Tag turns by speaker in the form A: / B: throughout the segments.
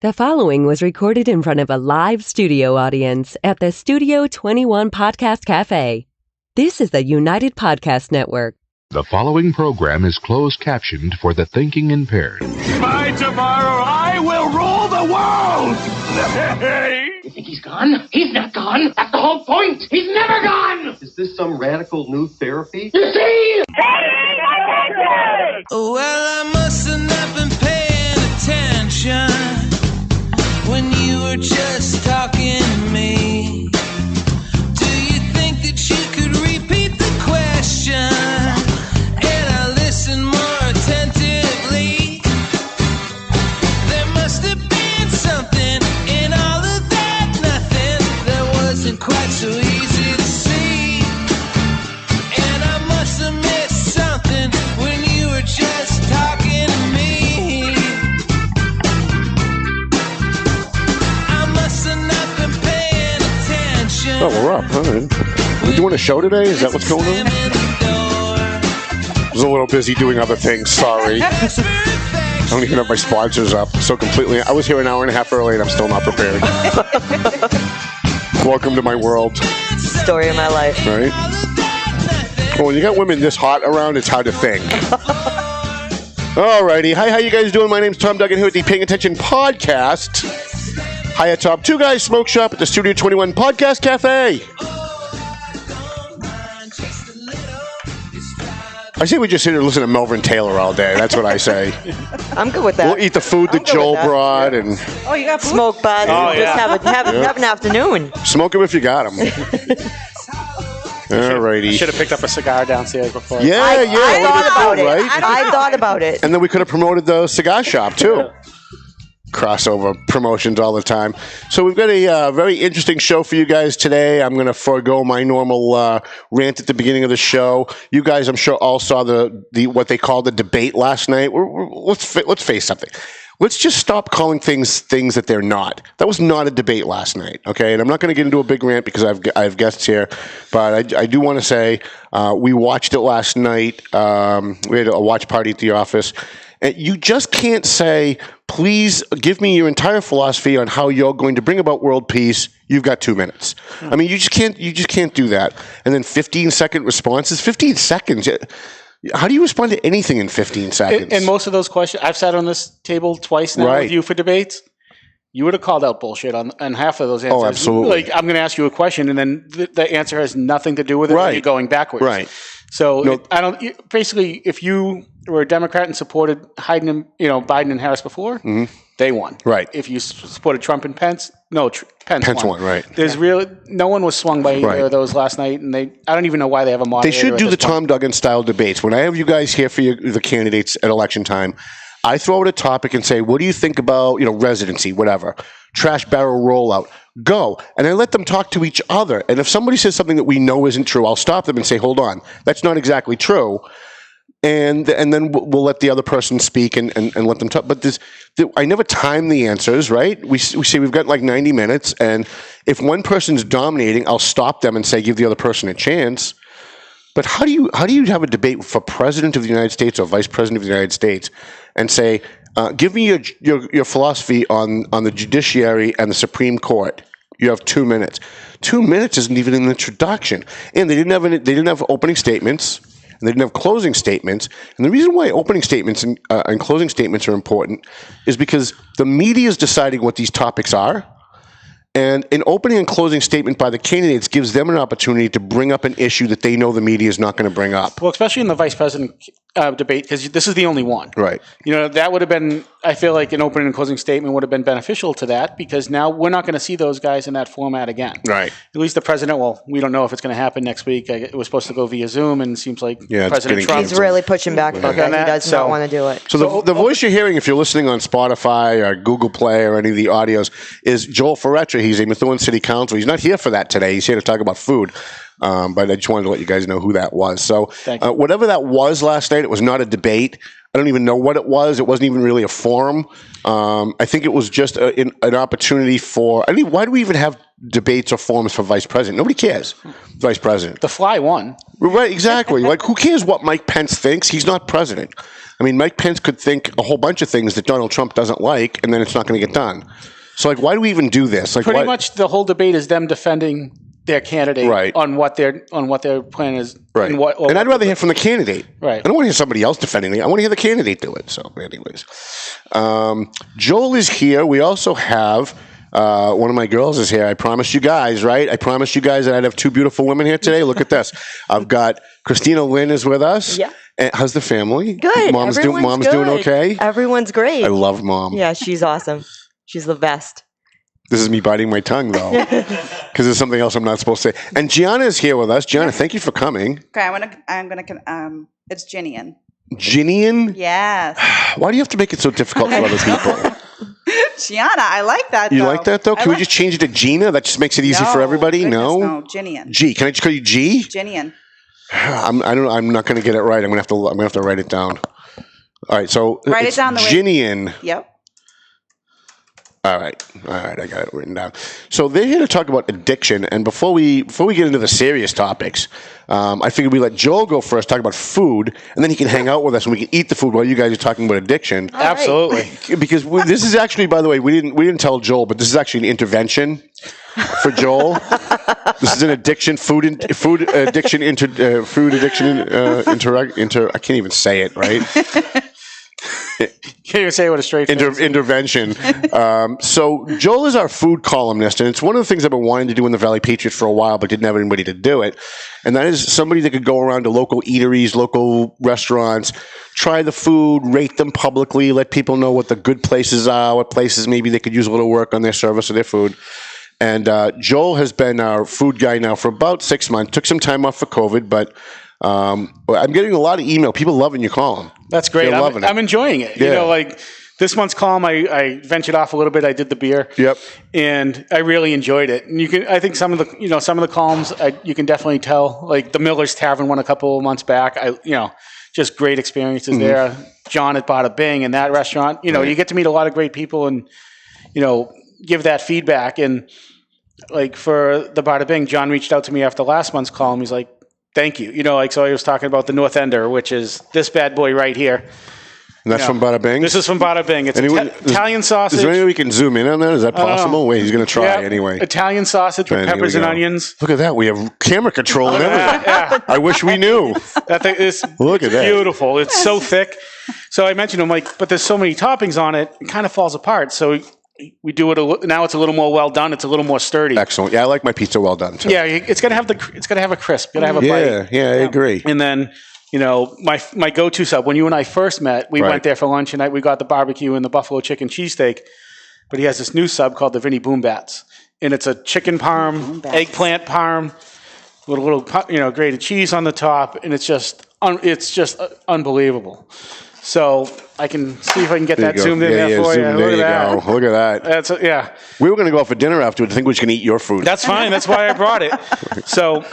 A: The following was recorded in front of a live studio audience at the Studio 21 Podcast Cafe. This is the United Podcast Network.
B: The following program is closed captioned for the thinking impaired.
C: By tomorrow, I will rule the world!
D: You think he's gone? He's not gone. That's the whole point. He's never gone.
E: Is this some radical new therapy?
D: You see?
F: Well, I must have not been paying attention when you were just talking to me. Do you think that you could repeat the question and I listen more attentively? There must have been something in all of that nothing that wasn't quite so easy to see. And I must have missed something when you were just talking to me. I must have not been paying attention.
G: Oh, we're up. All right. We doing a show today? Is that what's going on? I was a little busy doing other things. Sorry. I don't even have my sponsors up. So completely. I was here an hour and a half early and I'm still not prepared. Welcome to my world.
H: Story of my life.
G: Right? Well, when you got women this hot around, it's hard to think. Alrighty. Hi, how you guys doing? My name's Tom Duggan here with the Paying Attention Podcast. Hi at Top. Two Guys Smoke Shop at the Studio 21 Podcast Cafe. I say we just sit here and listen to Melvin Taylor all day. That's what I say.
H: I'm good with that.
G: We'll eat the food that Joel brought and
H: Oh, you got smoke buds.
C: Oh, yeah.
H: Just have an afternoon.
G: smoke them if you got them. Alrighty.
C: Should have picked up a cigar downstairs before.
G: Yeah,
H: I thought about it.
G: right?
H: I thought about it.
G: And then we could have promoted the cigar shop too. Crossover promotions all the time. So we've got a very interesting show for you guys today. I'm going to forego my normal rant at the beginning of the show. You guys, I'm sure, all saw the what they called the debate last night. Let's face something. Let's just stop calling things that they're not. That was not a debate last night, okay? And I'm not going to get into a big rant because I have guests here, but I do want to say we watched it last night. We had a watch party at the office. And you just can't say, please give me your entire philosophy on how you're going to bring about world peace. You've got 2 minutes. I mean, you just can't do that. And then 15-second responses. 15 seconds. How do you respond to anything in 15 seconds?
C: And most of those questions, I've sat on this table twice now with you for debates. You would have called out bullshit on half of those answers.
G: Oh, absolutely.
C: Like, I'm going to ask you a question, and then the answer has nothing to do with it, and you're going backwards.
G: Right.
C: So basically, if you were a Democrat and supported Biden and Harris before, they won.
G: Right.
C: If you supported Trump and Pence, Pence won.
G: Right.
C: There's no one was swung by either of those last night, and I don't even know why they have a moderator.
G: They should do the Tom Duggan style debates. When I have you guys here for the candidates at election time, I throw out a topic and say, what do you think about, residency, whatever, trash barrel rollout, go. And I let them talk to each other. And if somebody says something that we know isn't true, I'll stop them and say, hold on, that's not exactly true. And then we'll let the other person speak and let them talk. But I never time the answers, right? We say we've got like 90 minutes. And if one person's dominating, I'll stop them and say, give the other person a chance. But how do you have a debate for President of the United States or Vice President of the United States and say, give me your philosophy on the judiciary and the Supreme Court? You have 2 minutes. 2 minutes isn't even an introduction, and they didn't have opening statements, and they didn't have closing statements. And the reason why opening statements and closing statements are important is because the media is deciding what these topics are. And an opening and closing statement by the candidates gives them an opportunity to bring up an issue that they know the media is not going to bring up.
C: Well, especially in the vice president debate, because this is the only one.
G: Right.
C: That would have been, I feel like an opening and closing statement would have been beneficial to that, because now we're not going to see those guys in that format again.
G: Right.
C: At least the president, we don't know if it's going to happen next week. It was supposed to go via Zoom, and it seems like President Trump...
H: He's really pushing back about that. He does not want to do it.
G: So the voice you're hearing, if you're listening on Spotify or Google Play or any of the audios, is Joel Ferreira. He's a Methuen City Council. He's not here for that today. He's here to talk about food. But I just wanted to let you guys know who that was. So whatever that was last night, it was not a debate. I don't even know what it was. It wasn't even really a forum. I think it was just an opportunity for... why do we even have debates or forums for vice president? Nobody cares. Vice president.
C: The fly won.
G: Right, exactly. Like, who cares what Mike Pence thinks? He's not president. I mean, Mike Pence could think a whole bunch of things that Donald Trump doesn't like, and then it's not going to get done. So, like, why do we even do this? Like,
C: pretty much the whole debate is them defending their candidate on what their plan is.
G: Right. And I'd rather hear from the candidate.
C: Right.
G: I don't want to hear somebody else defending me. I want to hear the candidate do it. So, anyways. Joel is here. We also have one of my girls is here. I promised you guys, right? I promised you guys that I'd have two beautiful women here today. Look at this. I've got Christina Lynn is with us.
H: Yeah.
G: And how's the family?
H: Good.
G: Mom's
H: Everyone's
G: doing
H: good.
G: okay?
H: Everyone's great.
G: I love Mom.
H: Yeah, she's awesome. She's the best.
G: This is me biting my tongue, though, because there's something else I'm not supposed to say. And Gianna is here with us. Gianna, thank you for coming.
I: Okay, I'm gonna. It's Ginian.
G: Ginian?
I: Yes.
G: Why do you have to make it so difficult for other people?
I: Gianna, I like that.
G: You like that though? Can we just change it to Gina? That just makes it easy for everybody.
I: Goodness,
G: No,
I: no, Ginian.
G: G. Can I just call you G?
I: Ginian.
G: I'm not going to get it right. I'm going to have to write it down. All right. So
I: Write it down the way.
G: Ginian.
I: Yep.
G: All right. I got it written down. So they're here to talk about addiction. And before we get into the serious topics, I figured we let Joel go first, talk about food, and then he can hang out with us and we can eat the food while you guys are talking about addiction.
C: All Absolutely.
G: Because this is actually, by the way, we didn't tell Joel, but this is actually an intervention for Joel. This is an addiction, food addiction. I can't even say it right.
C: Can't even say it with a straight face.
G: Intervention. So Joel is our food columnist, and it's one of the things I've been wanting to do in the Valley Patriot for a while, but didn't have anybody to do it. And that is somebody that could go around to local eateries, local restaurants, try the food, rate them publicly, let people know what the good places are, what places maybe they could use a little work on their service or their food. And Joel has been our food guy now for about 6 months. Took some time off for COVID, but I'm getting a lot of email. People loving your column.
C: That's great. I'm enjoying it.
G: Yeah.
C: You know, like this month's column, I ventured off a little bit. I did the beer.
G: Yep.
C: And I really enjoyed it. And I think some of the columns, you can definitely tell. Like the Miller's Tavern one a couple of months back. Just great experiences there. John at Bada Bing and that restaurant. You get to meet a lot of great people and give that feedback. And like for the Bada Bing, John reached out to me after last month's column. He's like, thank you. So I was talking about the North Ender, which is this bad boy right here.
G: And that's from Bada Bing?
C: This is from Bada Bing. It's Italian sausage.
G: Is there any way we can zoom in on that? Is that possible? Wait, he's going to try anyway.
C: Italian sausage with peppers and onions.
G: Look at that. We have camera control and everything.
C: Yeah.
G: I wish we knew.
C: That thing is
G: Look at that.
C: Beautiful. It's so thick. So I mentioned, I'm like, but there's so many toppings on it, it kind of falls apart. So we do it now. It's a little more well done. It's a little more sturdy.
G: Excellent. Yeah, I like my pizza well done too.
C: Yeah, it's gonna have a crisp. Gotta have a bite.
G: Yeah, I agree.
C: And then my go-to sub. When you and I first met, we went there for lunch and we got the barbecue and the buffalo chicken cheesesteak. But he has this new sub called the Vinny Boom Bats, and it's a chicken parm, eggplant parm, with a little grated cheese on the top, and it's just unbelievable. So I can see if I can get that zoomed in there for you.
G: There you go. Look at that. We were going to go out for dinner afterwards. I think we're just going to eat your food.
C: That's fine. That's why I brought it. So,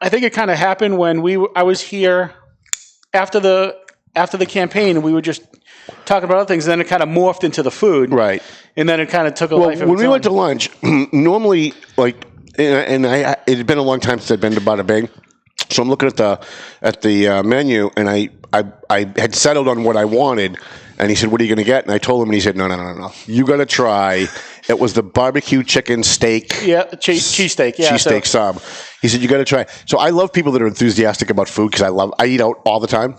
C: I think it kind of happened when I was here after the campaign, and we were just talking about other things. And then it kind of morphed into the food,
G: right?
C: And then it kind of took a life of its own.
G: When we went to lunch, normally, it had been a long time since I'd been to Bada Bing. So I'm looking at the menu, and I had settled on what I wanted, and he said, "What are you going to get?" And I told him, and he said, "No. You got to try." It was the barbecue chicken steak.
C: Yeah, cheesesteak. Yeah,
G: cheesesteak sub. He said, "You got to try." So I love people that are enthusiastic about food because I eat out all the time.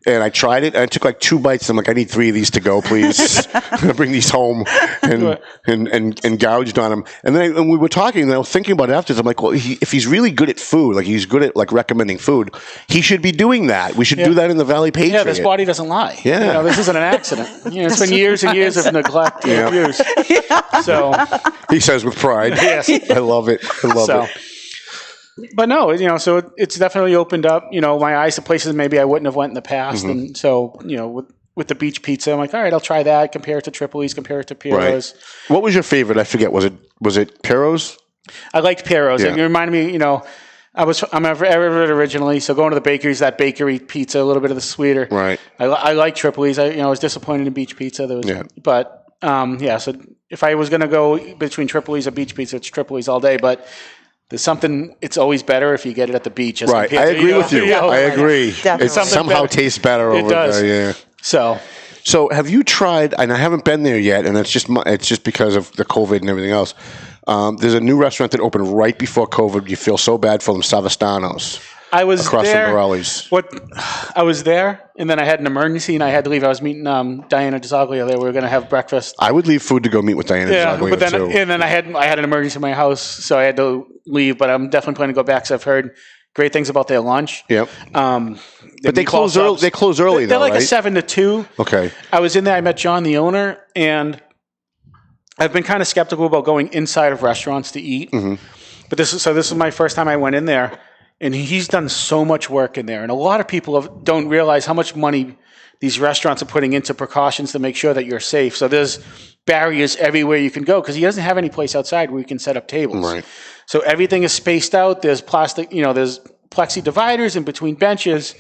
G: And I tried it, and I took like 2 bites. And I'm like, I need 3 of these to go, please. I'm gonna bring these home and gouged on them. And then when we were talking, and I was thinking about it afterwards. I'm like, well, if he's really good at food, like he's good at like recommending food, he should be doing that. We should do that in the Valley Patriot.
C: Yeah, this body doesn't lie.
G: Yeah,
C: this isn't an accident. It's been years and years of neglect and abuse. So
G: he says with pride.
C: Yes,
G: I love it. I love it.
C: But no, so it's definitely opened up, my eyes to places maybe I wouldn't have went in the past. Mm-hmm. And so, with the beach pizza, I'm like, all right, I'll try that. Compare it to Tripoli's, compare it to Piero's.
G: Right. What was your favorite? I forget. Was it Piero's?
C: I liked Piero's.
G: Yeah.
C: It reminded me, I'm Everett originally, so going to the bakeries, that bakery pizza, a little bit of the sweeter.
G: Right.
C: I like Tripoli's. I was disappointed in beach pizza. But so if I was going to go between Tripoli's or beach pizza, it's Tripoli's all day. But there's something. It's always better if you get it at the beach. As
G: Right.
C: compared
G: I
C: to,
G: agree with you. I agree.
H: Definitely.
G: It somehow tastes better
C: It
G: over
C: does.
G: there. Yeah.
C: So
G: have you tried? And I haven't been there yet, and it's just because of the COVID and everything else. There's a new restaurant that opened right before COVID. You feel so bad for them, Savastanos.
C: I was
G: across
C: there.
G: from Borelli's.
C: I was there, and then I had an emergency, and I had to leave. I was meeting Diana DeZoglio there. We were going to have breakfast.
G: I would leave food to go meet with Diana DeZoglio,
C: but then
G: too.
C: and then I had an emergency in my house, so I had to leave. But I'm definitely planning to go back because I've heard great things about their lunch.
G: Yep. But they
C: meatball
G: close early.
C: subs.
G: They close early.
C: They're
G: though,
C: like
G: right?
C: a 7 to 2.
G: Okay.
C: I was in there. I met John, the owner, and I've been kind of skeptical about going inside of restaurants to eat.
G: Mm-hmm.
C: But this is my first time I went in there, and he's done so much work in there. And a lot of people don't realize how much money these restaurants are putting into precautions to make sure that you're safe. So there's barriers everywhere you can go because he doesn't have any place outside where you can set up tables.
G: Right.
C: So everything is spaced out. There's plastic, there's plexi dividers in between benches.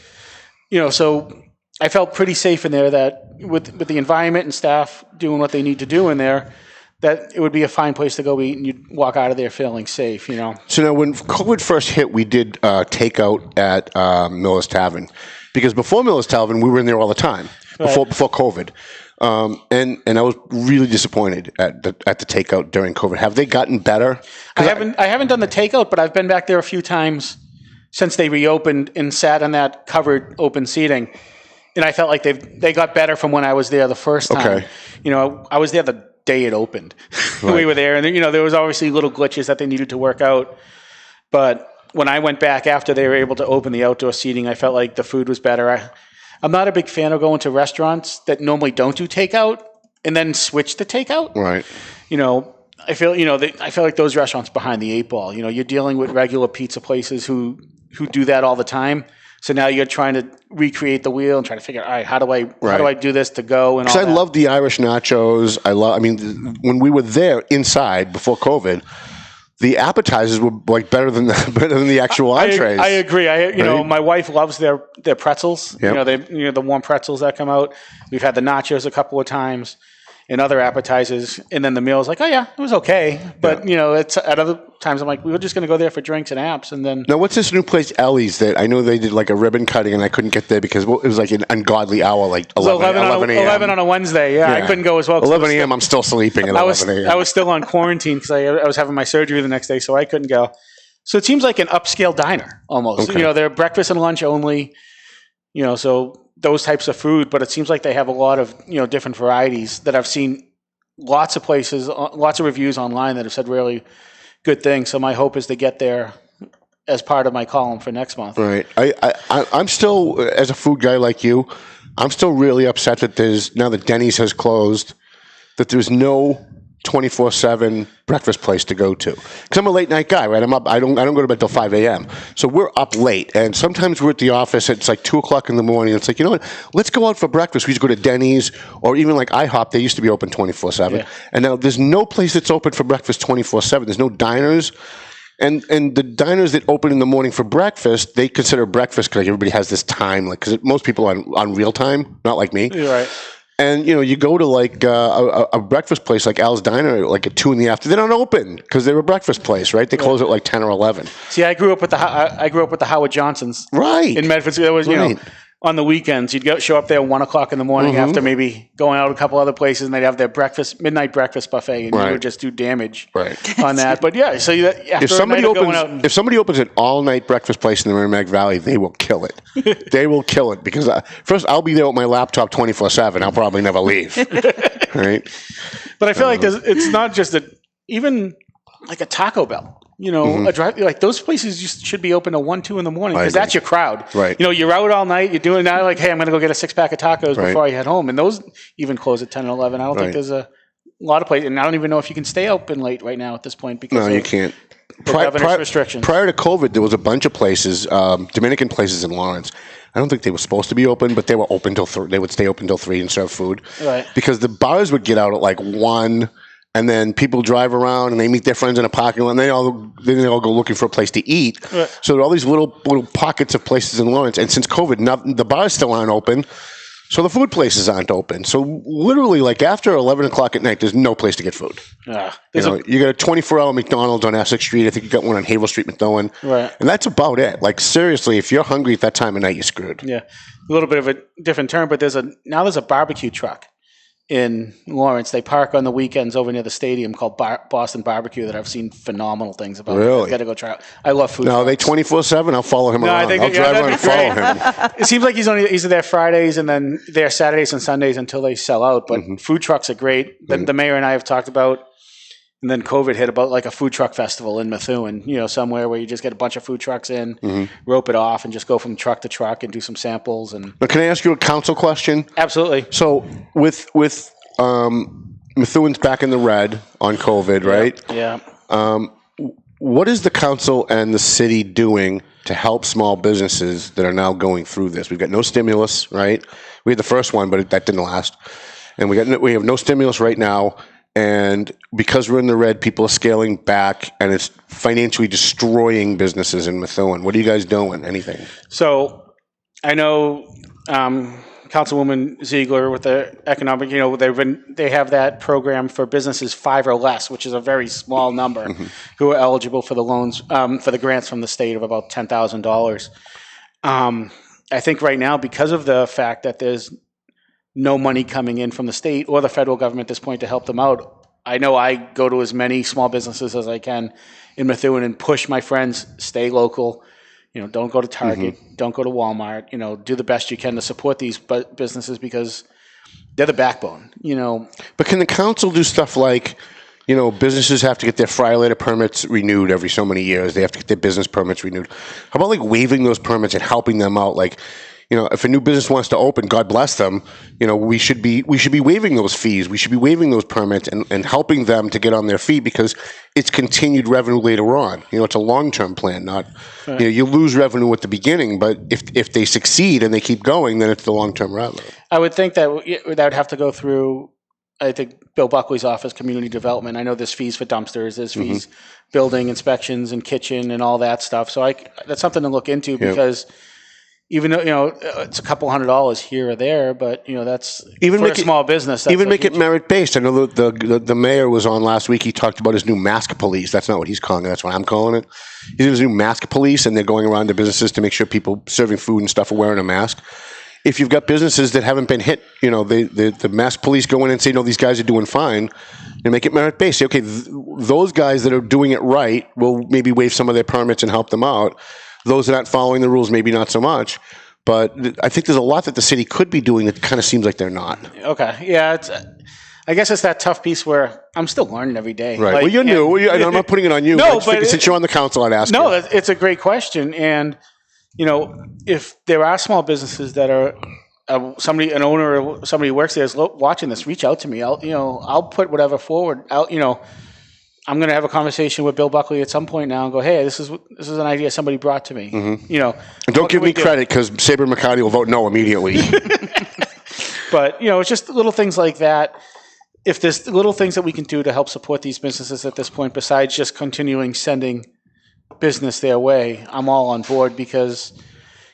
C: So I felt pretty safe in there that with the environment and staff doing what they need to do in there, that it would be a fine place to go eat and you'd walk out of there feeling safe,
G: So now when COVID first hit, we did takeout at Miller's Tavern. Because before Miller's Tavern, we were in there all the time, before COVID. And I was really disappointed at the takeout during COVID. Have they gotten better?
C: I haven't done the takeout, but I've been back there a few times since they reopened and sat on that covered open seating. And I felt like they got better from when I was there the first time.
G: Okay.
C: I was there the day it opened.
G: Right.
C: We were there, and there was obviously little glitches that they needed to work out. But when I went back after they were able to open the outdoor seating, I felt like the food was better. I'm not a big fan of going to restaurants that normally don't do takeout and then switch to takeout.
G: Right.
C: I feel I feel like those restaurants behind the eight ball. You're dealing with regular pizza places who do that all the time. So now you're trying to recreate the wheel and trying to figure out, all right, how do I do this to go and all that?
G: Because I love the Irish nachos. When we were there inside before COVID, the appetizers were like better than the actual entrees.
C: I agree.
G: Right?
C: My wife loves their pretzels.
G: Yep.
C: The warm pretzels that come out. We've had the nachos a couple of times and other appetizers, and then the meal's like, oh yeah, it was okay. But it's at other times I'm like, we were just going to go there for drinks and apps, and then.
G: Now, what's this new place, Ellie's? That I know they did like a ribbon cutting, and I couldn't get there because it was like an ungodly hour, like 11 a.m.
C: 11 on a Wednesday. Yeah, I couldn't go as well.
G: 11 a.m. I'm still sleeping at 11 a.m.
C: I was still on quarantine because I was having my surgery the next day, so I couldn't go. So it seems like an upscale diner almost.
G: Okay.
C: They're breakfast and lunch only. So those types of food, but it seems like they have a lot of different varieties that I've seen. Lots of places, lots of reviews online that have said really good things. So my hope is to get there as part of my column for next month.
G: Right. I'm still, as a food guy like you, I'm still really upset that now that Denny's has closed, that there's no 24/7 breakfast place to go to. Because I'm a late night guy, right? I'm up. I don't go to bed till 5 a.m. So we're up late, and sometimes we're at the office. It's like 2 o'clock in the morning. It's like, you know what? Let's go out for breakfast. We used to go to Denny's or even like IHOP. They used to be open 24/7, and now there's no place that's open for breakfast 24/7. There's no diners. And the diners that open in the morning for breakfast, they consider breakfast because everybody has this time, like because most people are on real time, not like me.
C: You're right.
G: And you go to like a breakfast place like Al's Diner, like at 2 p.m. They're not open because they're a breakfast place, right? They close at like 10 or 11.
C: See, I grew up with the Howard Johnsons,
G: right?
C: In Medford. There was on the weekends you'd show up there at 1 o'clock in the morning after maybe going out a couple other places, and they'd have their midnight breakfast buffet, and you would just do damage on that. But yeah, so
G: if somebody opens an all-night breakfast place in the Merrimack Valley, they will kill it. They will kill it because first I'll be there with my laptop 24/7. I'll probably never leave. Right?
C: But I feel like it's not just even like a Taco Bell. A drive like those places just should be open to 1, 2 in the morning because that's your crowd.
G: Right.
C: You're out all night. You're doing now like, hey, I'm going to go get a 6-pack of tacos before I head home, and those even close at 10 and 11. I don't think there's a lot of places, and I don't even know if you can stay open late right now at this point because
G: you can't.
C: Governor's restrictions.
G: Prior to COVID, there was a bunch of places, Dominican places in Lawrence. I don't think they were supposed to be open, but they were open till 3. They would stay open till 3 and serve food. Right. Because the bars would get out at like 1. And then people drive around and they meet their friends in a parking lot, and they all go looking for a place to eat. Right. So there are all these little pockets of places in Lawrence. And since COVID, the bars still aren't open. So the food places aren't open. So literally, like after 11 o'clock at night, there's no place to get food. You got a 24-hour McDonald's on Essex Street. I think you got one on Havel Street, Methuen.
C: Right.
G: And that's about it. Like seriously, if you're hungry at that time of night, you're screwed.
C: Yeah, a little bit of a different term, but there's a barbecue truck in Lawrence. They park on the weekends over near the stadium called Boston Barbecue that I've seen phenomenal things about.
G: Really?
C: Got to go try it. I love food.
G: No, are they
C: trucks.
G: 24/7? I'll follow him around. I'll drive around and follow him.
C: It seems like he's there Fridays and then there Saturdays and Sundays until they sell out. But food trucks are great. The mayor and I have talked about, and then COVID hit, about like a food truck festival in Methuen, somewhere where you just get a bunch of food trucks in, rope it off, and just go from truck to truck and do some samples. And
G: But can I ask you a council question?
C: Absolutely.
G: So with Methuen's back in the red on COVID, right?
C: Yeah.
G: What is the council and the city doing to help small businesses that are now going through this? We've got no stimulus, right? We had the first one, but that didn't last. And we have no stimulus right now. And because we're in the red, people are scaling back, and it's financially destroying businesses in Methuen. What are you guys doing? Anything?
C: So I know Councilwoman Ziegler with the economic, they have that program for businesses 5 or less, which is a very small number, who are eligible for the loans, for the grants from the state of about $10,000. I think right now, because of the fact that there's no money coming in from the state or the federal government at this point to help them out, I know I go to as many small businesses as I can in Methuen and push my friends, stay local. Don't go to Target, don't go to Walmart, do the best you can to support these businesses because they're the backbone,
G: But can the council do stuff like, businesses have to get their fry-later permits renewed every so many years. They have to get their business permits renewed. How about like waiving those permits and helping them out? Like, if a new business wants to open, God bless them, we should be waiving those fees. We should be waiving those permits and helping them to get on their feet because it's continued revenue later on. It's a long-term plan, not, you lose revenue at the beginning, but if they succeed and they keep going, then it's the long-term revenue.
C: I would think that would have to go through, I think, Bill Buckley's office, community development. I know there's fees for dumpsters, there's fees, building inspections and kitchen and all that stuff. So that's something to look into because even though, it's a couple $100 here or there, but that's even for a small business. That's
G: even make it merit-based. I know the mayor was on last week. He talked about his new mask police. That's not what he's calling it. That's what I'm calling it. He's his new mask police, and they're going around to businesses to make sure people serving food and stuff are wearing a mask. If you've got businesses that haven't been hit, the mask police go in and say, no, these guys are doing fine, and make it merit-based. Say, okay, those guys that are doing it right will maybe waive some of their permits and help them out. Those that aren't following the rules, maybe not so much. But I think there's a lot that the city could be doing that kind of seems like they're not.
C: Okay. Yeah. I guess it's that tough piece where I'm still learning every day.
G: Right. Well, you're new. And I'm not putting it on you.
C: No,
G: but since you're on the council, I'd ask you.
C: No, it's a great question. And, if there are small businesses that are an owner or somebody who works there is watching this, reach out to me. I'll put whatever forward. I'm going to have a conversation with Bill Buckley at some point now and go, hey, this is an idea somebody brought to me.
G: And don't give me credit because Sabre McCarty will vote no immediately.
C: But, it's just little things like that. If there's little things that we can do to help support these businesses at this point, besides just continuing sending business their way, I'm all on board because,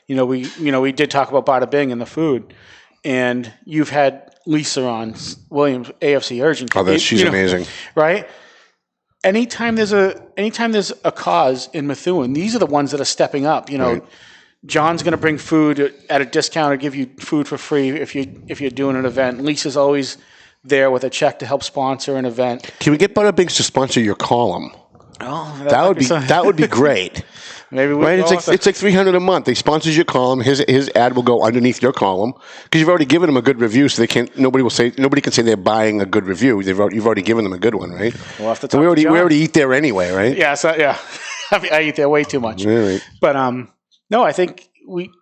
C: we did talk about Bada Bing and the food, and you've had Lisa on Williams AFC Urgent.
G: Oh, she's amazing.
C: Right? Anytime there's a cause in Methuen, these are the ones that are stepping up.
G: Right.
C: John's going to bring food at a discount or give you food for free if you're doing an event. Lisa's always there with a check to help sponsor an event.
G: Can we get Bada Bing to sponsor your column?
C: Oh,
G: that would be great.
C: Maybe
G: right? It's like $300 a month. He sponsors your column. His ad will go underneath your column because you've already given him a good review. So nobody can say they're buying a good review. You've already given them a good one, right?
C: We'll have to
G: so we already eat there anyway, right?
C: Yeah. So yeah, I eat there way too much.
G: Right.
C: But no, I think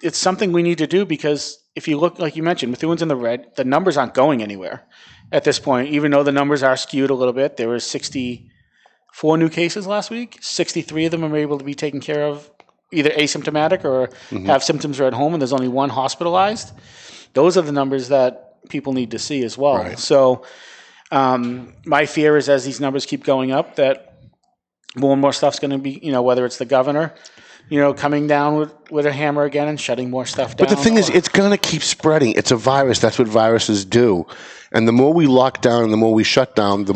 C: it's something we need to do because if you look, like you mentioned, Methuen's in the red. The numbers aren't going anywhere at this point, even though the numbers are skewed a little bit. There were 64 new cases last week. 63 of them are able to be taken care of, either asymptomatic or have symptoms or at home, and there's only one hospitalized. Those are the numbers that people need to see as well.
G: Right.
C: So my fear is as these numbers keep going up that more and more stuff's going to be, whether it's the governor coming down with a hammer again and shutting more stuff down.
G: But the thing is, it's going to keep spreading. It's a virus. That's what viruses do. And the more we lock down and the more we shut down, the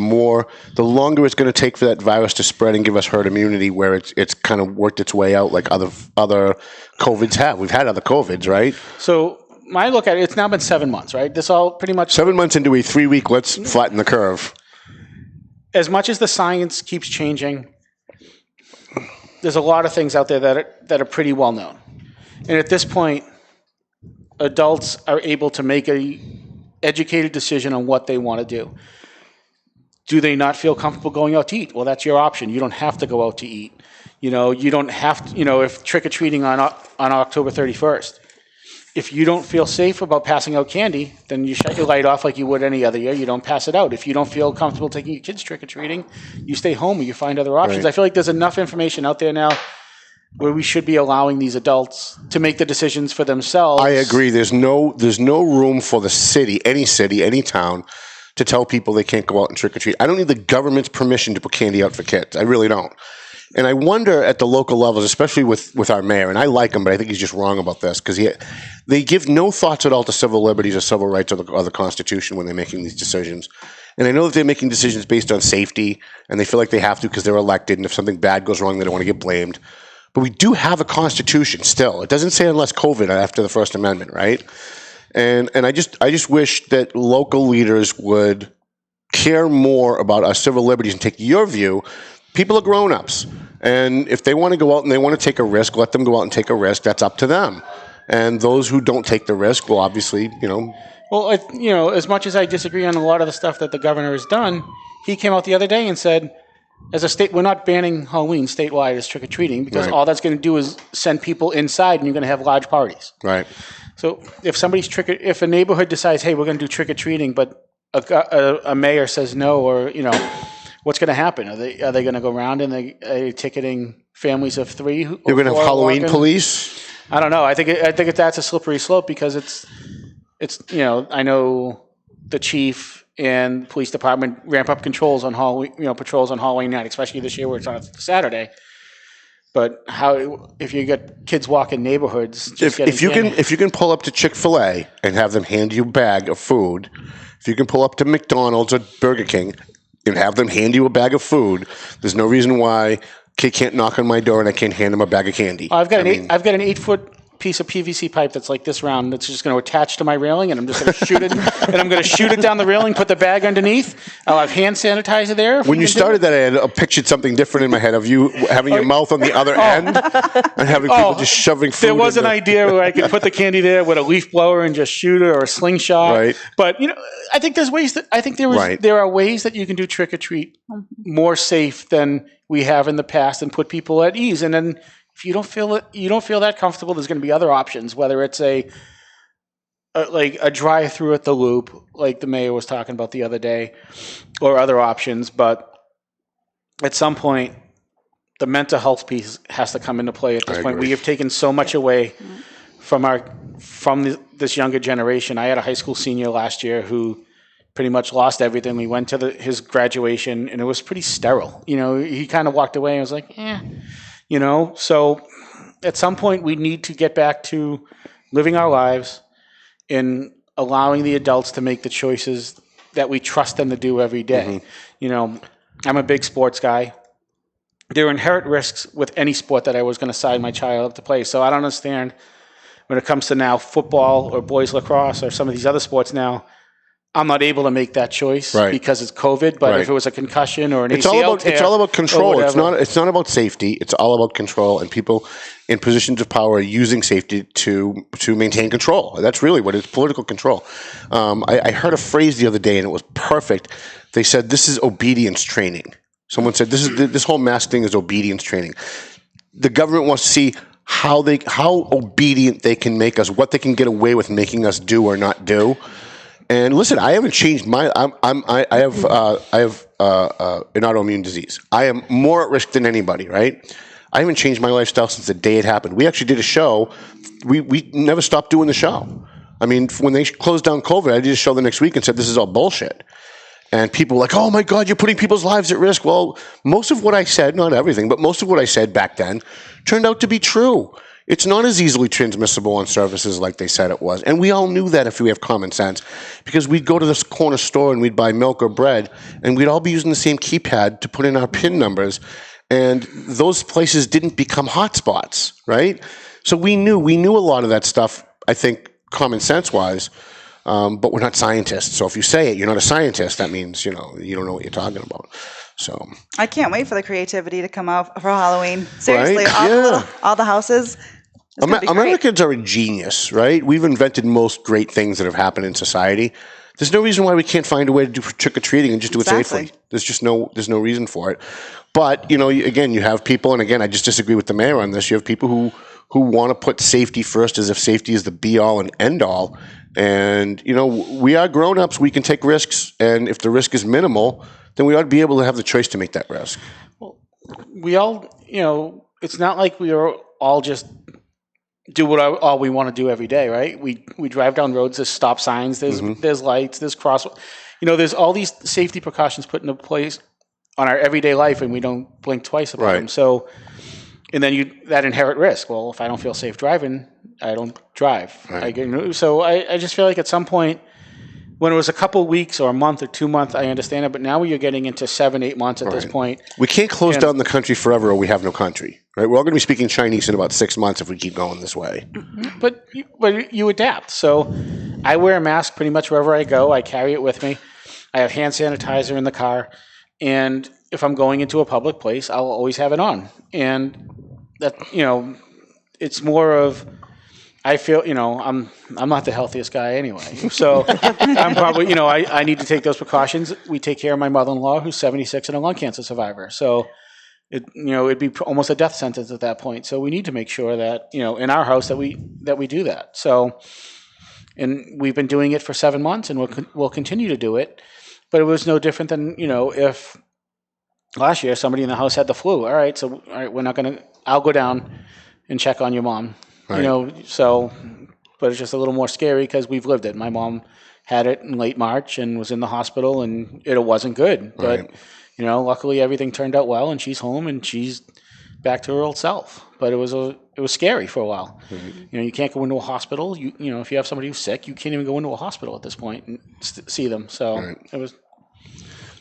G: longer it's going to take for that virus to spread and give us herd immunity, where it's kind of worked its way out like other COVIDs have. We've had other COVIDs, right?
C: So my look at it, it's now been 7 months, right? This all pretty much
G: 7 months into a 3-week, let's flatten the curve.
C: As much as the science keeps changing, there's a lot of things out there that are pretty well known. And at this point, adults are able to make a educated decision on what they want to do. Do they not feel comfortable going out to eat? Well, that's your option. You don't have to go out to eat. You don't have to, if trick-or-treating on October 31st, if you don't feel safe about passing out candy, then you shut your light off like you would any other year. You don't pass it out. If you don't feel comfortable taking your kids trick-or-treating, you stay home or you find other options.
G: Right.
C: I feel like there's enough information out there now where we should be allowing these adults to make the decisions for themselves.
G: I agree. There's no room for the city, any town, to tell people they can't go out and trick-or-treat. I don't need the government's permission to put candy out for kids. I really don't. And I wonder at the local levels, especially with our mayor, and I like him, but I think he's just wrong about this, because they give no thoughts at all to civil liberties or civil rights or the Constitution when they're making these decisions. And I know that they're making decisions based on safety, and they feel like they have to because they're elected, and if something bad goes wrong, they don't want to get blamed. But we do have a Constitution still. It doesn't say unless COVID after the First Amendment, right? And I just wish that local leaders would care more about our civil liberties and take your view. People are grown-ups, and if they want to go out and they want to take a risk, let them go out and take a risk. That's up to them. And those who don't take the risk will obviously,
C: Well, as much as I disagree on a lot of the stuff that the governor has done, he came out the other day and said, as a state, we're not banning Halloween statewide as trick-or-treating, because all that's going to do is send people inside and you're going to have large parties.
G: Right.
C: So if a neighborhood decides, hey, we're going to do trick-or-treating, but a mayor says no, or, what's going to happen? Are they going to go around and they ticketing families of 3?
G: You're going to have Halloween police?
C: I don't know. I think that's a slippery slope, because it's I know the chief and police department ramp up controls on Halloween, patrols on Halloween night, especially this year where it's on a Saturday. But if you get kids walking neighborhoods,
G: if you can pull up to Chick-fil-A and have them hand you a bag of food, if you can pull up to McDonald's or Burger King and have them hand you a bag of food, there's no reason why kid can't knock on my door and I can't hand him a bag of candy.
C: I've got an 8-foot piece of PVC pipe that's like this round that's just going to attach to my railing, and I'm just going to shoot it, and I'm going to shoot it down the railing, put the bag underneath. I'll have hand sanitizer there.
G: When you started that, I had pictured something different in my head of you having your mouth on the other end and having people just shoving food.
C: There was an idea where I could put the candy there with a leaf blower and just shoot it, or a slingshot.
G: Right.
C: But I think there's ways there are ways that you can do trick or treat more safe than we have in the past and put people at ease. And then if you don't feel that comfortable, there's going to be other options, whether it's a drive-through at the Loop, like the mayor was talking about the other day, or other options. But at some point, the mental health piece has to come into play at this point. We have taken so much away from this younger generation. I had a high school senior last year who pretty much lost everything. We went to his graduation, and it was pretty sterile. He kind of walked away and was like, So at some point, we need to get back to living our lives and allowing the adults to make the choices that we trust them to do every day. Mm-hmm. I'm a big sports guy. There are inherent risks with any sport that I was going to sign my child up to play. So I don't understand when it comes to now football or boys lacrosse or some of these other sports now. I'm not able to make that choice because it's COVID. But if it was a concussion or an ACL tear,
G: it's all about control. It's not about safety. It's all about control and people in positions of power using safety to maintain control. That's really what it's, political control. I heard a phrase the other day and it was perfect. They said this is obedience training. Someone said this whole mask thing is obedience training. The government wants to see how obedient they can make us, what they can get away with making us do or not do. And listen, I haven't changed my. I have an autoimmune disease. I am more at risk than anybody, right? I haven't changed my lifestyle since the day it happened. We actually did a show. We never stopped doing the show. I mean, when they closed down COVID, I did a show the next week and said this is all bullshit. And people were like, oh my God, you're putting people's lives at risk. Well, most of what I said, not everything, but most of what I said back then turned out to be true. It's not as easily transmissible on surfaces like they said it was. And we all knew that if we have common sense, because we'd go to this corner store and we'd buy milk or bread, and we'd all be using the same keypad to put in our PIN numbers. And those places didn't become hotspots, right? So we knew a lot of that stuff, I think, common sense-wise, but we're not scientists. So if you say it, you're not a scientist, that means, you don't know what you're talking about. So
I: I can't wait for the creativity to come out for Halloween. Seriously,
G: Right?
I: all the houses. It's gonna be great.
G: Americans are a genius, right? We've invented most great things that have happened in society. There's no reason why we can't find a way to do trick-or-treating and just do it
I: Exactly.
G: safely. There's no reason for it. But, again, you have people, and again, I just disagree with the mayor on this. You have people who want to put safety first as if safety is the be-all and end-all. And, we are grown-ups. We can take risks. And if the risk is minimal, then we ought to be able to have the choice to make that risk.
C: Well, we all, it's not like we are all just do all we want to do every day, right? We drive down roads, there's stop signs, there's lights, there's cross, there's all these safety precautions put into place on our everyday life, and we don't blink twice about them. So, and then that inherent risk. Well, if I don't feel safe driving, I don't drive.
G: Right.
C: So I just feel like at some point, when it was a couple weeks or a month or 2 months, I understand it. But now you're getting into 7-8 months at this point.
G: We can't close down the country forever, or we have no country. Right? We're all going to be speaking Chinese in about 6 months if we keep going this way.
C: But you adapt. So I wear a mask pretty much wherever I go. I carry it with me. I have hand sanitizer in the car. And if I'm going into a public place, I'll always have it on. And that, it's more of, I feel, I'm not the healthiest guy anyway. So I'm probably, I need to take those precautions. We take care of my mother-in-law, who's 76 and a lung cancer survivor. So it'd be almost a death sentence at that point. So we need to make sure that, in our house that we do that. So, and we've been doing it for 7 months, and we'll continue to do it. But it was no different than, if last year somebody in the house had the flu. All right, we're not going to, I'll go down and check on your mom.
G: Right.
C: But it's just a little more scary because we've lived it. My mom had it in late March and was in the hospital, and it wasn't good. But, luckily everything turned out well, and she's home and she's back to her old self. But it was scary for a while. Mm-hmm. You can't go into a hospital. If you have somebody who's sick, you can't even go into a hospital at this point and see them. So it was.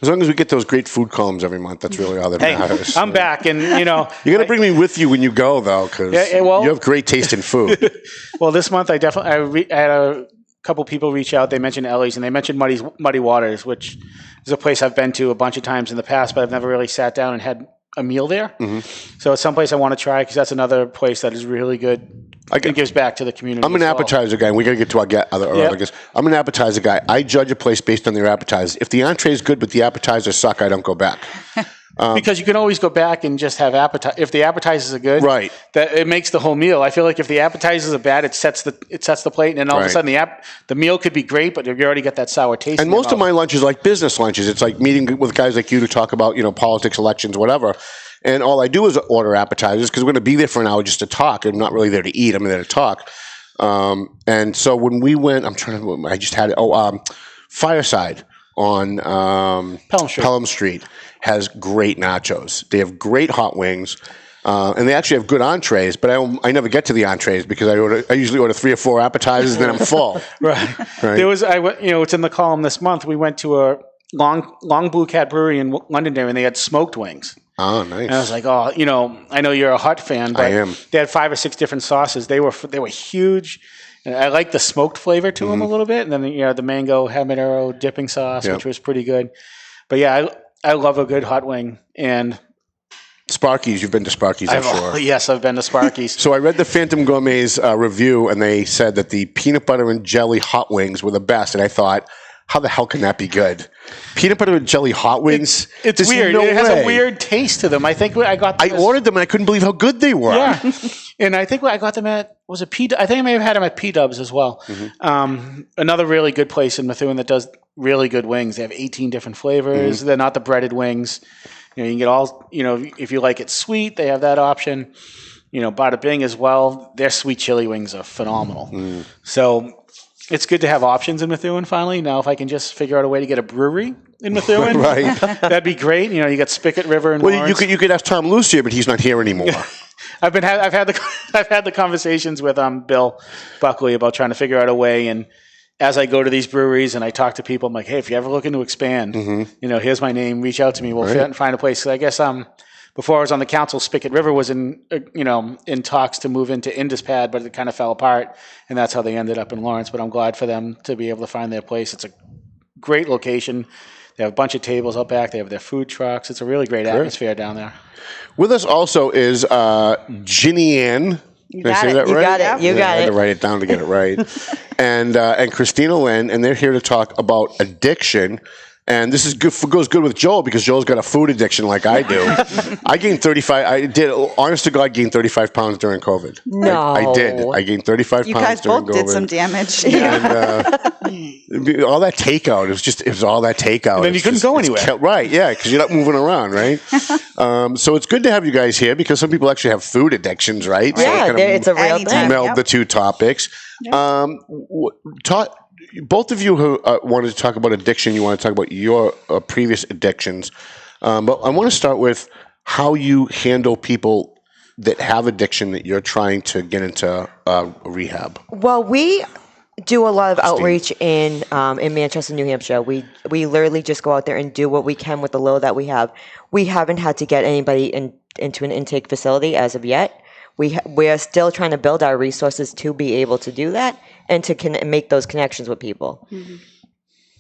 G: As long as we get those great food columns every month, that's really all that matters.
C: I'm back, and
G: you got to bring me with you when you go, though, because you have great taste in food.
C: Well, this month I had a couple people reach out. They mentioned Ellie's, and they mentioned Muddy Waters, which is a place I've been to a bunch of times in the past, but I've never really sat down and had a meal there. Mm-hmm. So it's someplace I want to try because that's another place that is really good. It gives back to the community.
G: I'm an appetizer guy, and we got to get to our other guests. I'm an appetizer guy. I judge a place based on their appetizers. If the entree is good but the appetizers suck, I don't go back.
C: Because you can always go back and just have appetizer. If the appetizers are good,
G: right,
C: that it makes the whole meal. I feel like if the appetizers are bad, it sets the plate, and then all of a sudden the meal could be great, but you already get that sour taste.
G: And most of my lunches are like business lunches. It's like meeting with guys like you to talk about politics, elections, whatever. And all I do is order appetizers because we're going to be there for an hour just to talk. I'm not really there to eat. I'm there to talk. And so when we went, I just had it. Fireside on Pelham Street has great nachos. They have great hot wings. And they actually have good entrees, but I never get to the entrees because I usually order 3 or 4 appetizers and then I'm full.
C: Right. There was it's in the column this month. We went to a Long Blue Cat Brewery in Londonderry, and they had smoked wings.
G: Oh, nice.
C: And I was like, I know you're a hot fan, but
G: I am.
C: They had 5 or 6 different sauces. They were huge. And I like the smoked flavor to them a little bit, and then the mango habanero dipping sauce, which was pretty good. But yeah, I love a good hot wing. And
G: Sparky's, you've been to Sparky's, I'm sure.
C: Yes, I've been to Sparky's.
G: So I read the Phantom Gourmet's review, and they said that the peanut butter and jelly hot wings were the best. And I thought, how the hell can that be good? Peanut butter and jelly hot wings?
C: It's weird. It has a weird taste to them. I think I
G: ordered them, and I couldn't believe how good they were.
C: Yeah. And I think I got them at, was it I think I may have had them at P-Dubs as well. Mm-hmm. Another really good place in Methuen that does really good wings. They have 18 different flavors. Mm-hmm. They're not the breaded wings. You can get all, if you like it sweet, they have that option. Bada Bing as well. Their sweet chili wings are phenomenal. Mm. So it's good to have options in Methuen finally. Now, if I can just figure out a way to get a brewery in Methuen,
G: Right.
C: that'd be great. You got Spigot River and
G: Well,
C: Lawrence.
G: you could ask Tom Luce here, but he's not here anymore.
C: I've had the conversations with Bill Buckley about trying to figure out a way. And as I go to these breweries and I talk to people, I'm like, hey, if you're ever looking to expand, here's my name. Reach out to me. We'll find a place. So I guess before I was on the council, Spigot River was in talks to move into Indispad, but it kind of fell apart, and that's how they ended up in Lawrence. But I'm glad for them to be able to find their place. It's a great location. They have a bunch of tables out back. They have their food trucks. It's a really great atmosphere down there.
G: With us also is Ginny Ann. Did I say that
H: You
G: right?
H: got it. You
G: I
H: got
G: had to
H: it.
G: write it down to get it right. and Christina Lynn, and they're here to talk about addiction. And this is goes good with Joel because Joel's got a food addiction like I do. I gained 35. Honest to God, gained 35 pounds during COVID.
H: No.
G: I did. I gained 35
I: You
G: pounds
I: guys
G: during
I: both
G: COVID.
I: did some damage.
G: And all that takeout. It was all that takeout.
C: And then you couldn't go anywhere.
G: Right, yeah, because you're not moving around, right? So it's good to have you guys here because some people actually have food addictions, right? So
H: Yeah, it's a real
I: Anytime.
H: thing.
G: meld the two topics. Both of you who wanted to talk about addiction, you want to talk about your previous addictions. But I want to start with how you handle people that have addiction that you're trying to get into rehab.
H: Well, we do a lot of outreach in Manchester, New Hampshire. We literally just go out there and do what we can with the little that we have. We haven't had to get anybody into an intake facility as of yet. We are still trying to build our resources to be able to do that and to make those connections with people. Mm-hmm.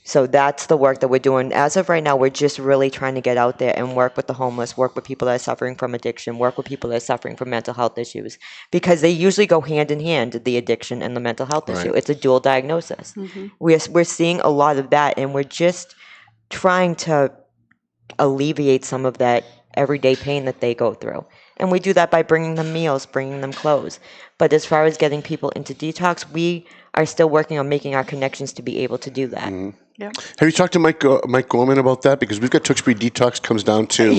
H: So that's the work that we're doing. As of right now, we're just really trying to get out there and work with the homeless, work with people that are suffering from addiction, work with people that are suffering from mental health issues, because they usually go hand in hand, the addiction and the mental health issue. It's a dual diagnosis. Mm-hmm. We're seeing a lot of that, and we're just trying to alleviate some of that everyday pain that they go through. And we do that by bringing them meals, bringing them clothes. But as far as getting people into detox, we are still working on making our connections to be able to do that.
G: Mm-hmm. Yep. Have you talked to Mike Gorman about that? Because we've got Tewksbury Detox comes down to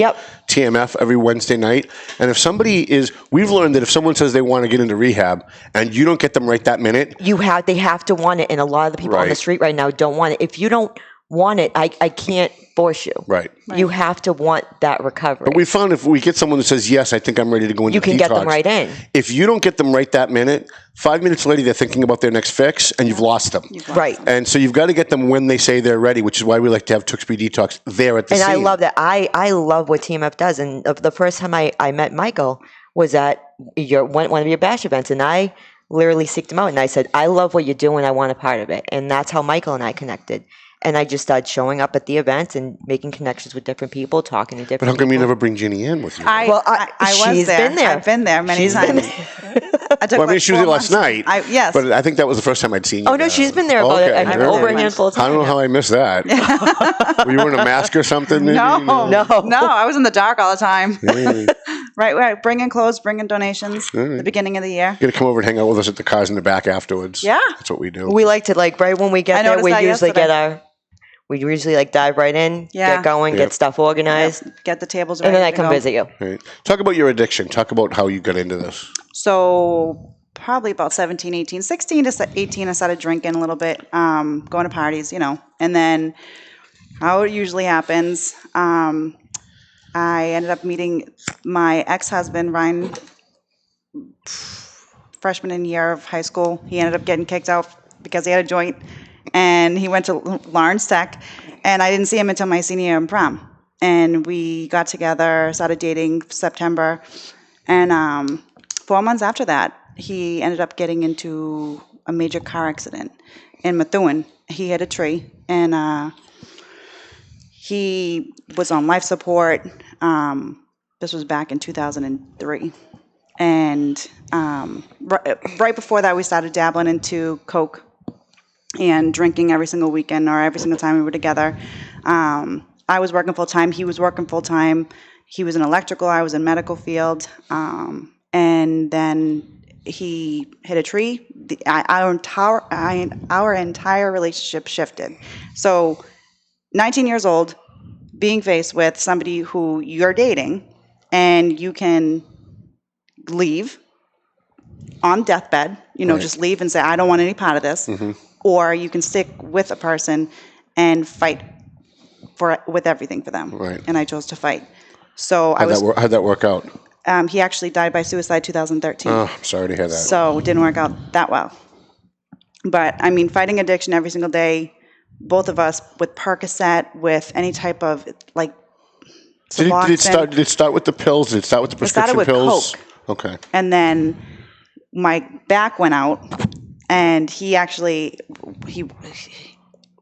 G: TMF every Wednesday night. And if somebody we've learned that if someone says they want to get into rehab and you don't get them right that minute.
H: They have to want it. And a lot of the people on the street right now don't want it. If you don't want it, I can't force you.
G: Right.
H: You have to want that recovery.
G: But we found if we get someone who says, yes, I think I'm ready to go into
H: you can
G: detox,
H: get them right in.
G: If you don't get them right that minute, 5 minutes later, they're thinking about their next fix and you've lost them.
H: Right.
G: And so you've got to get them when they say they're ready, which is why we like to have Tewksbury Detox there at the scene.
H: And I love that. I love what TMF does. And the first time I met Michael was at one of your bash events. And I literally seeked him out and I said, I love what you're doing. I want a part of it. And that's how Michael and I connected. And I just started showing up at the events and making connections with different people, talking to different people.
G: But how come you never bring Ginny in with you?
I: I was there. Been there. I've been there many times.
G: She was there last night.
I: Yes.
G: But I think that was the first time I'd seen you.
H: Oh, no, she's been there over a handful of times.
G: I don't know how I missed that. Were you wearing a mask or something? Maybe?
I: No. I was in the dark all the time. Right. Bringing clothes, bringing donations at the beginning of the year.
G: You're going to come over and hang out with us at the Cars in the Back afterwards.
I: Yeah.
G: That's what we do.
H: We like to, right when we get there, we usually dive right in, get going, get stuff organized.
I: Get the tables ready.
H: And then I come visit you.
G: Right. Talk about your addiction. Talk about how you got into this.
I: So probably about 16 to 18, I started drinking a little bit, going to parties, And then how it usually happens, I ended up meeting my ex-husband, Ryan, freshman year of high school. He ended up getting kicked out because he had a joint. And he went to Lawrence Tech, and I didn't see him until my senior year in prom. And we got together, started dating September, and 4 months after that, he ended up getting into a major car accident in Methuen. He hit a tree, and he was on life support. This was back in 2003. And right before that, we started dabbling into coke and drinking every single weekend or every single time we were together. I was working full-time. He was working full-time. He was in electrical. I was in medical field. And then he hit a tree. Our entire relationship shifted. So 19 years old, being faced with somebody who you're dating, and you can leave on deathbed, just leave and say, I don't want any part of this. Mm-hmm. or you can stick with a person and fight with everything for them.
G: Right.
I: And I chose to fight. So
G: How'd that work out?
I: he actually died by suicide 2013.
G: Oh, I'm sorry to hear that.
I: So it didn't work out that well. But I mean, fighting addiction every single day, both of us with Percocet, with any type of like.
G: Did it start with the pills? Did it start with the prescription pills?
I: Coke.
G: Okay.
I: And then my back went out, and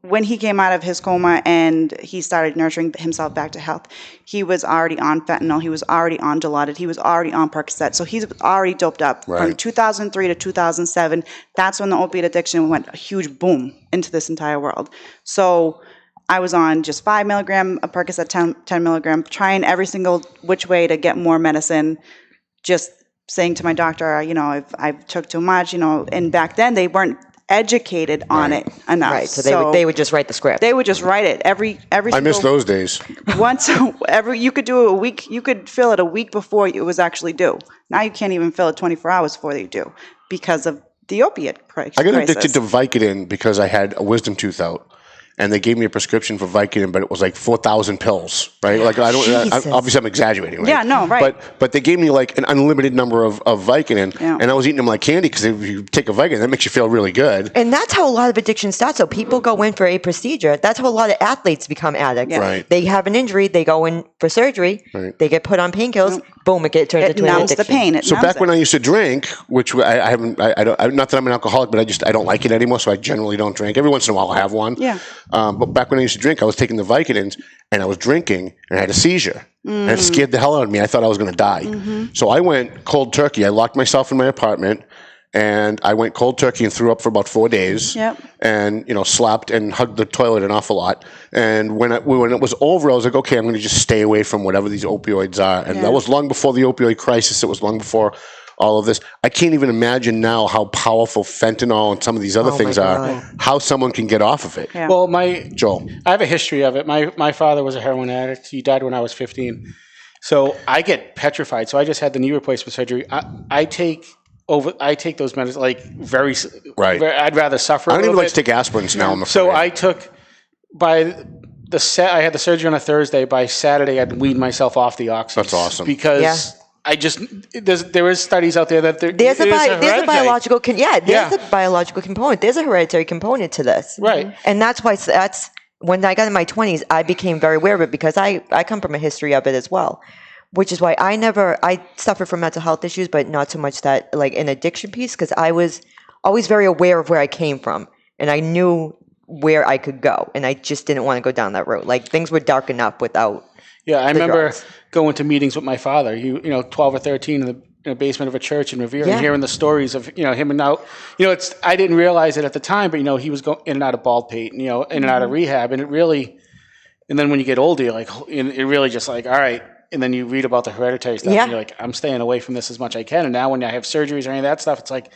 I: when he came out of his coma and he started nurturing himself back to health, he was already on fentanyl. He was already on Dilaudid. He was already on Percocet. So he's already doped up.
G: Right.
I: From 2003 to 2007, that's when the opiate addiction went a huge boom into this entire world. So I was on just 5 milligram of Percocet, 10 milligram, trying every single which way to get more medicine, just saying to my doctor, you know, if I took too much, you know, and back then they weren't educated on it enough.
H: Right, so they would just write the script.
I: They would just write it every
G: I miss those days.
I: You could do it a week. You could fill it a week before it was actually due. Now you can't even fill it 24 hours before you do because of the opiate crisis.
G: I got addicted to Vicodin because I had a wisdom tooth out. And they gave me a prescription for Vicodin, but it was like 4,000 pills, right? Like obviously I'm exaggerating, right?
I: Yeah, no, right.
G: But they gave me like an unlimited number of Vicodin, and I was eating them like candy because if you take a Vicodin, that makes you feel really good.
H: And that's how a lot of addiction starts. So people go in for a procedure. That's how a lot of athletes become addicts.
I: Yeah.
G: Right.
H: They have an injury, they go in for surgery, they get put on painkillers, boom, it turns into an addiction.
I: The pain.
G: So back when I used to drink, which I haven't, not that I'm an alcoholic, but I don't like it anymore, so I generally don't drink. Every once in a while I'll have one.
I: Yeah.
G: But back when I used to drink, I was taking the Vicodins, and I was drinking, and I had a seizure. And it scared the hell out of me. I thought I was going to die. So I went cold turkey. I locked myself in my apartment, and I went cold turkey and threw up for about 4 days.
I: Yep.
G: And, you know, slapped and hugged the toilet an awful lot. And when it was over, I was like, okay, I'm going to just stay away from whatever these opioids are. And that was long before the opioid crisis. It was long before all of this. I can't even imagine now how powerful fentanyl and some of these other things are, how someone can get off of it.
I: Yeah.
C: Well,
G: Joel.
C: I have a history of it. My father was a heroin addict. He died when I was 15. So I get petrified. So I just had the knee replacement surgery. I take those medicines like very. I'd rather suffer.
G: I don't even like to take aspirins now. I'm afraid.
C: So I took I had the surgery on a Thursday. By Saturday, I'd weaned myself off the oxy.
G: That's awesome.
C: Because there is studies out there that
H: there's a biological biological component. There's a hereditary component to this.
C: Right.
H: And that's why when I got in my 20s, I became very aware of it because I come from a history of it as well, which is why I suffered from mental health issues, but not so much that like an addiction piece, because I was always very aware of where I came from and I knew where I could go, and I just didn't want to go down that road. Like things were dark enough without.
C: Yeah, I remember
H: drugs.
C: Going to meetings with my father. 12 or 13 in the basement of a church in Revere, and hearing the stories of him and now. I didn't realize it at the time, but he was going in and out of Baldpate, in and out of rehab, and it really. And then when you get older, you're like, it really just like, all right. And then you read about the hereditary stuff, and you're like, I'm staying away from this as much as I can. And now when I have surgeries or any of that stuff, it's like,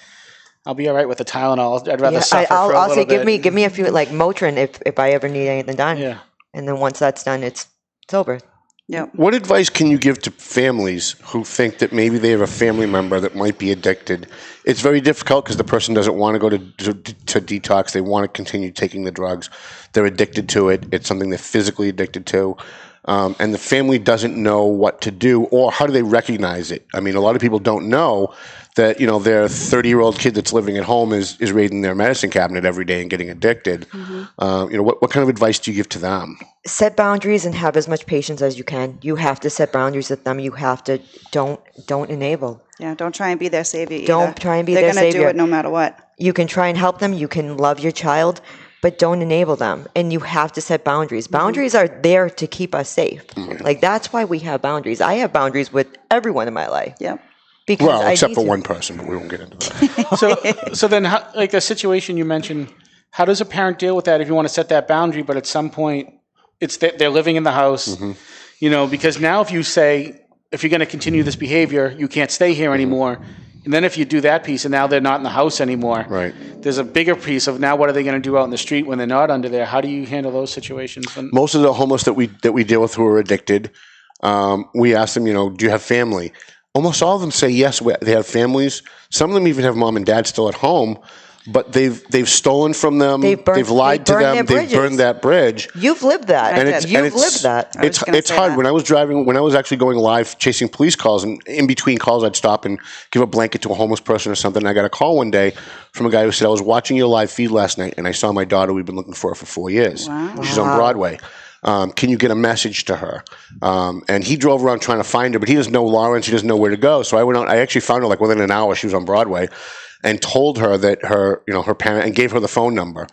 C: I'll be all right with the Tylenol. I'd rather suffer for a little
H: I'll say,
C: bit.
H: give me a few like Motrin if I ever need anything done.
C: Yeah.
H: And then once that's done, it's over.
I: Yeah.
G: What advice can you give to families who think that maybe they have a family member that might be addicted? It's very difficult because the person doesn't want to go to detox. They want to continue taking the drugs. They're addicted to it. It's something they're physically addicted to. And the family doesn't know what to do, or how do they recognize it? I mean, a lot of people don't know that, their 30-year-old kid that's living at home is raiding their medicine cabinet every day and getting addicted. What kind of advice do you give to them?
H: Set boundaries and have as much patience as you can. You have to set boundaries with them. You have to don't enable.
I: Yeah, don't try and be their savior either.
H: Don't try and be their savior.
I: They're going to do it no matter what.
H: You can try and help them. You can love your child, but don't enable them. And you have to set boundaries. Boundaries are there to keep us safe. Like that's why we have boundaries. I have boundaries with everyone in my life.
I: Yeah.
H: Because
G: except for one person, but we won't get into that.
C: So then, like a situation you mentioned, how does a parent deal with that if you want to set that boundary, but at some point it's that they're living in the house, because now if you say, if you're going to continue this behavior, you can't stay here anymore. And then if you do that piece and now they're not in the house anymore,
G: right? There's
C: a bigger piece of now what are they going to do out in the street when they're not under there? How do you handle those situations?
G: Most of the homeless that we deal with who are addicted, we ask them, do you have family? Almost all of them say yes, they have families. Some of them even have mom and dad still at home, but they've stolen from them. They've lied to them. They've burned that bridge.
H: You've lived that. You've lived that.
G: It's hard. When I was actually going live chasing police calls, and in between calls I'd stop and give a blanket to a homeless person or something. And I got a call one day from a guy who said, I was watching your live feed last night and I saw my daughter. We've been looking for her for 4 years.
I: Wow.
G: She's on Broadway. Can you get a message to her? And he drove around trying to find her, but he doesn't know Lawrence. He doesn't know where to go. So I went out. I actually found her like within an hour. She was on Broadway, and told her that her parent, and gave her the phone number.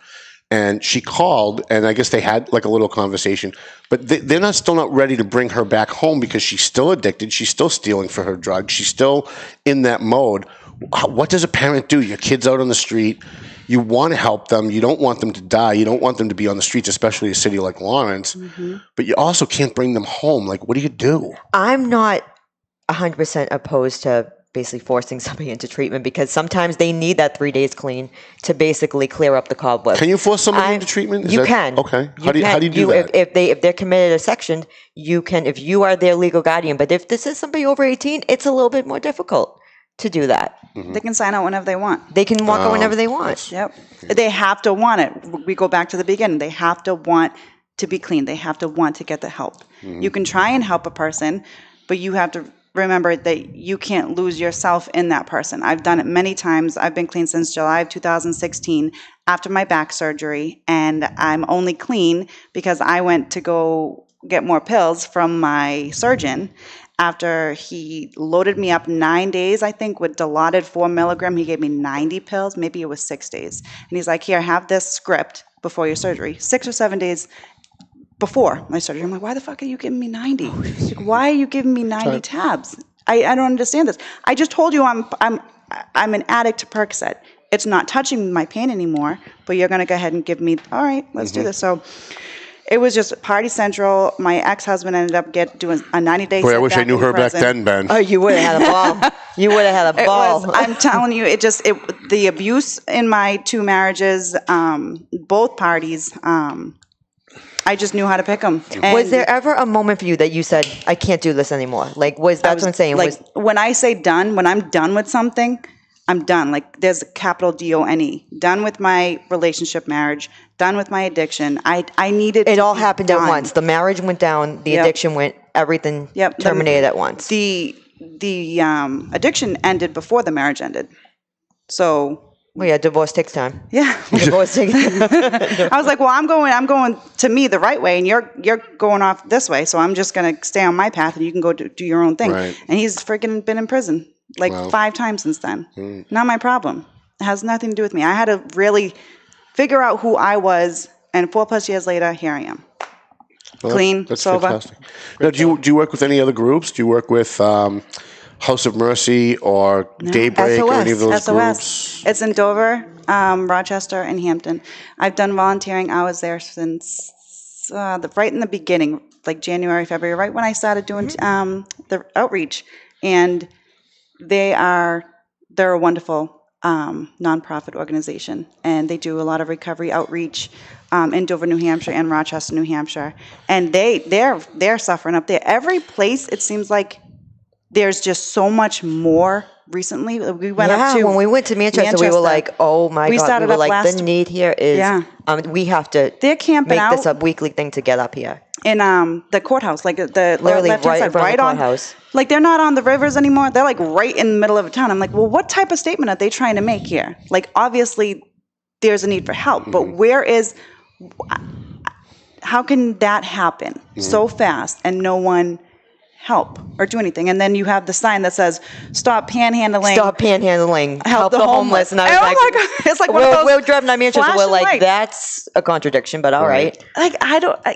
G: And she called, and I guess they had like a little conversation. But they're still not ready to bring her back home because she's still addicted. She's still stealing for her drugs. She's still in that mode. What does a parent do? Your kid's out on the street. You want to help them. You don't want them to die. You don't want them to be on the streets, especially a city like Lawrence. Mm-hmm. But you also can't bring them home. Like, what do you do?
H: I'm not 100% opposed to basically forcing somebody into treatment, because sometimes they need that 3 days clean to basically clear up the cobwebs.
G: Can you force somebody into treatment?
H: You can.
G: Okay. How do you do that?
H: If they're committed a section, you can, if you are their legal guardian. But if this is somebody over 18, it's a little bit more difficult to do that.
I: Mm-hmm. They can sign out whenever they want.
H: They can walk out whenever they want.
I: Yep. They have to want it. We go back to the beginning. They have to want to be clean. They have to want to get the help. Mm-hmm. You can try and help a person, but you have to remember that you can't lose yourself in that person. I've done it many times. I've been clean since July of 2016 after my back surgery, and I'm only clean because I went to go get more pills from my surgeon. After he loaded me up 9 days, I think, with Dilaudid 4 milligram, he gave me 90 pills. Maybe it was 6 days. And he's like, here, have this script before your surgery. 6 or 7 days before my surgery. I'm like, why the fuck are you giving me 90? Like, why are you giving me 90 tabs? I don't understand this. I just told you I'm an addict to Percocet. It's not touching my pain anymore, but you're going to go ahead and give me, all right, let's do this. So it was just party central. My ex-husband ended up doing a 90-day.
G: Boy, I wish I knew her back then, Ben.
H: Oh, you would have had a ball. You would have had a ball.
I: I'm telling you, the abuse in my 2 marriages, both parties, I just knew how to pick them. And
H: was there ever a moment for you that you said, I can't do this anymore? Like, that's what I'm saying.
I: Like, when I say done, when I'm done with something, I'm done. Like, there's a capital DONE. Done with my relationship, marriage. Done with my addiction. I needed
H: it all happened at once. The marriage went down. The addiction went. Everything terminated at once.
I: The addiction ended before the marriage ended. So.
H: Well, yeah, divorce takes time.
I: Yeah,
H: divorce takes time.
I: I was like, well, I'm going to me the right way, and you're going off this way. So I'm just going to stay on my path, and you can go do your own thing. Right. And he's freaking been in prison like 5 times since then. Not my problem. It has nothing to do with me. I had to really figure out who I was, and 4+ years later, here I am. Well, clean, that's sober.
G: Fantastic. Now, do you work with any other groups? Do you work with House of Mercy or Daybreak
I: SOS.
G: or any of those
I: SOS.
G: groups?
I: It's in Dover, Rochester, and Hampton. I've done volunteering hours there since right in the beginning, like January, February, right when I started doing the outreach. And they're a wonderful nonprofit organization, and they do a lot of recovery outreach in Dover, New Hampshire, and Rochester, New Hampshire. And they're suffering up there. Every place, it seems like there's just so much more recently. We went up to
H: when we went to Manchester, we were like, oh my God. We were like, the need here is, we have to
I: they're camping
H: make this a weekly thing to get up here.
I: In the courthouse, like the
H: literally
I: left-hand side, right on the
H: courthouse.
I: Like, they're not on the rivers anymore. They're like right in the middle of a town. I'm like, well, what type of statement are they trying to make here? Like, obviously there's a need for help, but how can that happen so fast and no one help or do anything? And then you have the sign that says, stop panhandling.
H: Stop panhandling. Help the homeless. And I was
I: my God. It's like one of those
H: we're driving down Manchester. We're like,
I: lights.
H: That's a contradiction, but all right.
I: Like,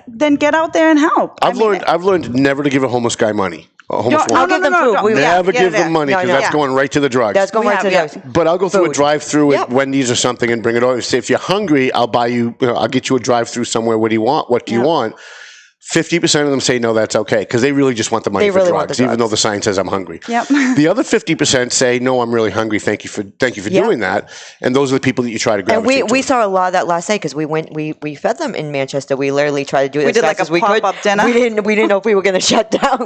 I: then get out there and help.
G: I've learned never to give a homeless guy money.
H: I'll give them food.
G: Never give them money, because that's going right to the drugs.
H: That's going right to the drugs.
G: But I'll go through a drive-through at Wendy's or something and bring it over. Say, if you're hungry, I'll buy you, I'll get you a drive-through somewhere. What do you want? What do you want? 50% of them say no, that's okay, because they really just want the money for drugs, even though the sign says I'm hungry.
I: Yep.
G: The other 50% say no, I'm really hungry. Thank you for doing that. And those are the people that you try to gravitate
H: And we saw a lot of that last night, because we fed them in Manchester. We literally tried to do it as fast as we could.
I: Pop-up dinner.
H: We didn't know if we were going to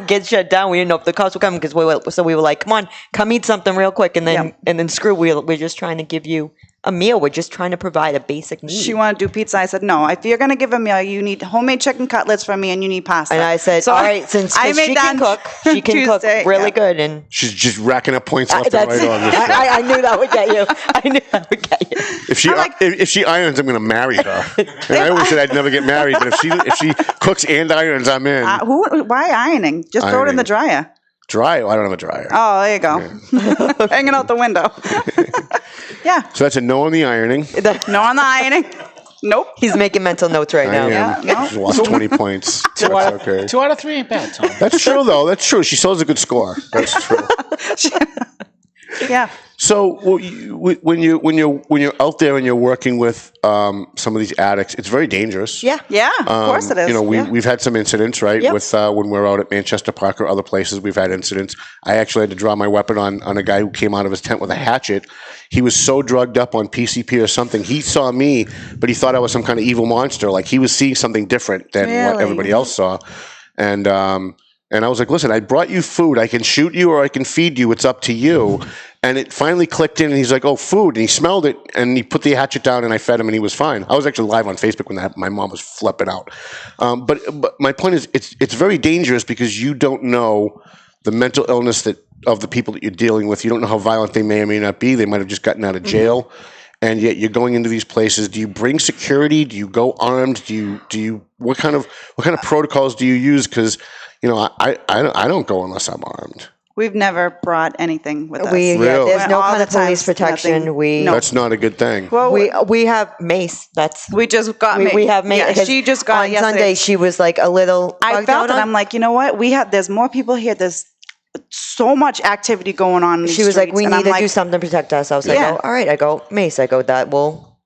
H: get shut down. We didn't know if the cops were coming, because we were like, come on, come eat something real quick, and then screw. We're just trying to give you a meal. We're just trying to provide a basic need.
I: She wanted to do pizza. I said, no, if you're going to give a meal, you need homemade chicken cutlets from me and you need pasta.
H: And I said,
I: So
H: all right, since
I: I made
H: she
I: that
H: can cook, she can cook
I: Tuesday,
H: really
I: yeah.
H: good. And
G: She's just racking up points left and
H: that's,
G: right on this show.
H: I knew that would get you. I knew that would get you.
G: If she irons, I'm going to marry her. And I always said I'd never get married, but if she cooks and irons, I'm in.
I: Why ironing? Just throw it in the dryer.
G: Dryer? I don't have a dryer.
I: Oh, there you go. Hanging out the window. Yeah.
G: So that's a no on the ironing.
I: No on the ironing. Nope.
H: He's making mental notes right now.
G: I am.
I: Yeah, no.
G: She's lost 20 points. That's okay.
C: 2 out of 3 ain't bad, Tom.
G: That's true, though. That's true. She still has a good score. That's true.
I: Yeah.
G: So when you're out there and you're working with some of these addicts, it's very dangerous.
H: Yeah.
I: Yeah, of course it is.
G: You know, we've had some incidents, right?
H: Yep.
G: With when we're out at Manchester Park or other places, we've had incidents. I actually had to draw my weapon on a guy who came out of his tent with a hatchet. He was so drugged up on PCP or something. He saw me, but he thought I was some kind of evil monster. Like he was seeing something different than what
I: Really?
G: everybody else saw. And I was like, listen, I brought you food. I can shoot you or I can feed you. It's up to you. And it finally clicked in, and he's like, oh, food. And he smelled it, and he put the hatchet down, and I fed him, and he was fine. I was actually live on Facebook when that happened. My mom was flipping out. But my point is, it's very dangerous because you don't know the mental illness of the people that you're dealing with. You don't know how violent they may or may not be. They might have just gotten out of jail. And yet you're going into these places. Do you bring security? Do you go armed? Do you what kind of protocols do you use? Because I don't go unless I'm armed.
I: We've never brought anything with us.
G: Really?
H: There's no
I: All
H: kind
I: the
H: of police
I: time,
H: protection.
I: nothing. No.
G: That's not a good thing.
I: Well,
H: We have mace.
I: we just got
H: We have mace.
I: Yeah,
H: because
I: she just got
H: on
I: it yesterday.
H: Sunday. She was like a little.
I: I
H: bugged
I: felt
H: out
I: it.
H: on-
I: I'm like, you know what? There's more people here. There's so much activity going on in these
H: She was like,
I: streets.
H: we
I: And
H: need
I: I'm
H: to
I: like,
H: do something to protect us. I was like,
I: Yeah.
H: oh, all right. I go mace. I go that'll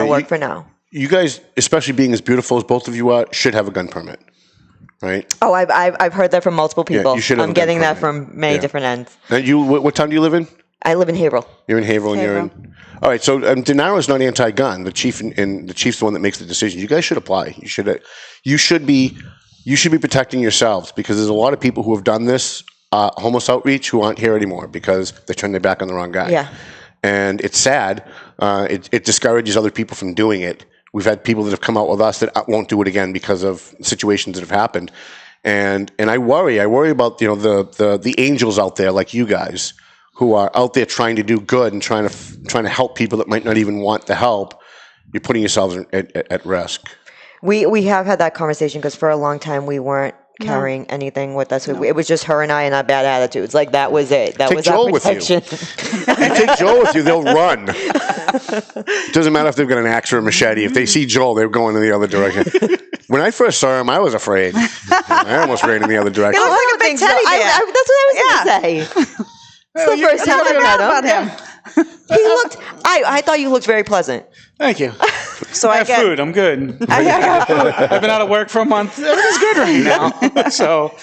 H: work for now.
G: You guys, especially being as beautiful as both of you are, should have a gun permit, right?
H: Oh, I've heard that from multiple people.
G: you should have
H: I'm
G: a gun
H: getting that
G: permit.
H: from many
G: Yeah.
H: different ends.
G: Now, what town do you live in?
H: I live in Haverhill.
G: You're in Haverhill, and you're in. All right, so Denaro's not anti-gun. The chief and the chief's the one that makes the decision. You guys should apply. You should be protecting yourselves because there's a lot of people who have done this homeless outreach who aren't here anymore because they turned their back on the wrong guy.
H: Yeah.
G: And it's sad. It discourages other people from doing it. We've had people that have come out with us that won't do it again because of situations that have happened. And I worry about the angels out there like you guys who are out there trying to do good and trying to help people that might not even want the help. You're putting yourselves at risk.
H: We have had that conversation because for a long time we weren't carrying anything with us. It was just her and I and our bad attitudes. Like that was it. That
G: Take
H: was
G: Joel
H: our
G: with you.
H: protection.
G: You take Joel with you, they'll run. It doesn't matter if they've got an axe or a machete. If they see Joel, they're going in the other direction. When I first saw him, I was afraid. I almost ran in the other direction.
I: He looks like a big teddy bear.
H: That's what I was going to say. It's the first time I met
I: about
H: him.
I: him.
H: He looked. I thought you looked very pleasant.
C: Thank you.
I: So
C: I
I: I
C: have
I: get
C: food. I'm good.
I: I got food.
C: I've been out of work for a month. Everything's good right now. So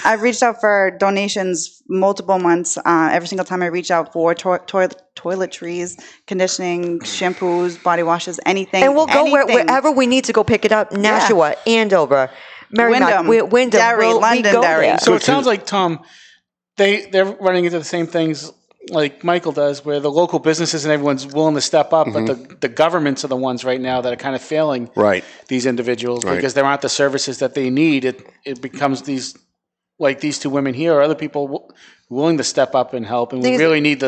I: I've reached out for donations multiple months. Every single time I reach out for toiletries, conditioning, shampoos, body washes, anything.
H: And we'll go
I: anything.
H: wherever we need to go pick it up. Nashua, Andover, Merrimack, Wyndham,
I: Derry,
H: we
I: London,
H: go
I: Derry.
H: there.
C: So it sounds like, Tom, they're running into the same things like Michael does, where the local businesses and everyone's willing to step up, but the governments are the ones right now that are kind of failing these individuals because there aren't the services that they need. It becomes these two women here or other people willing to step up and help, and we really need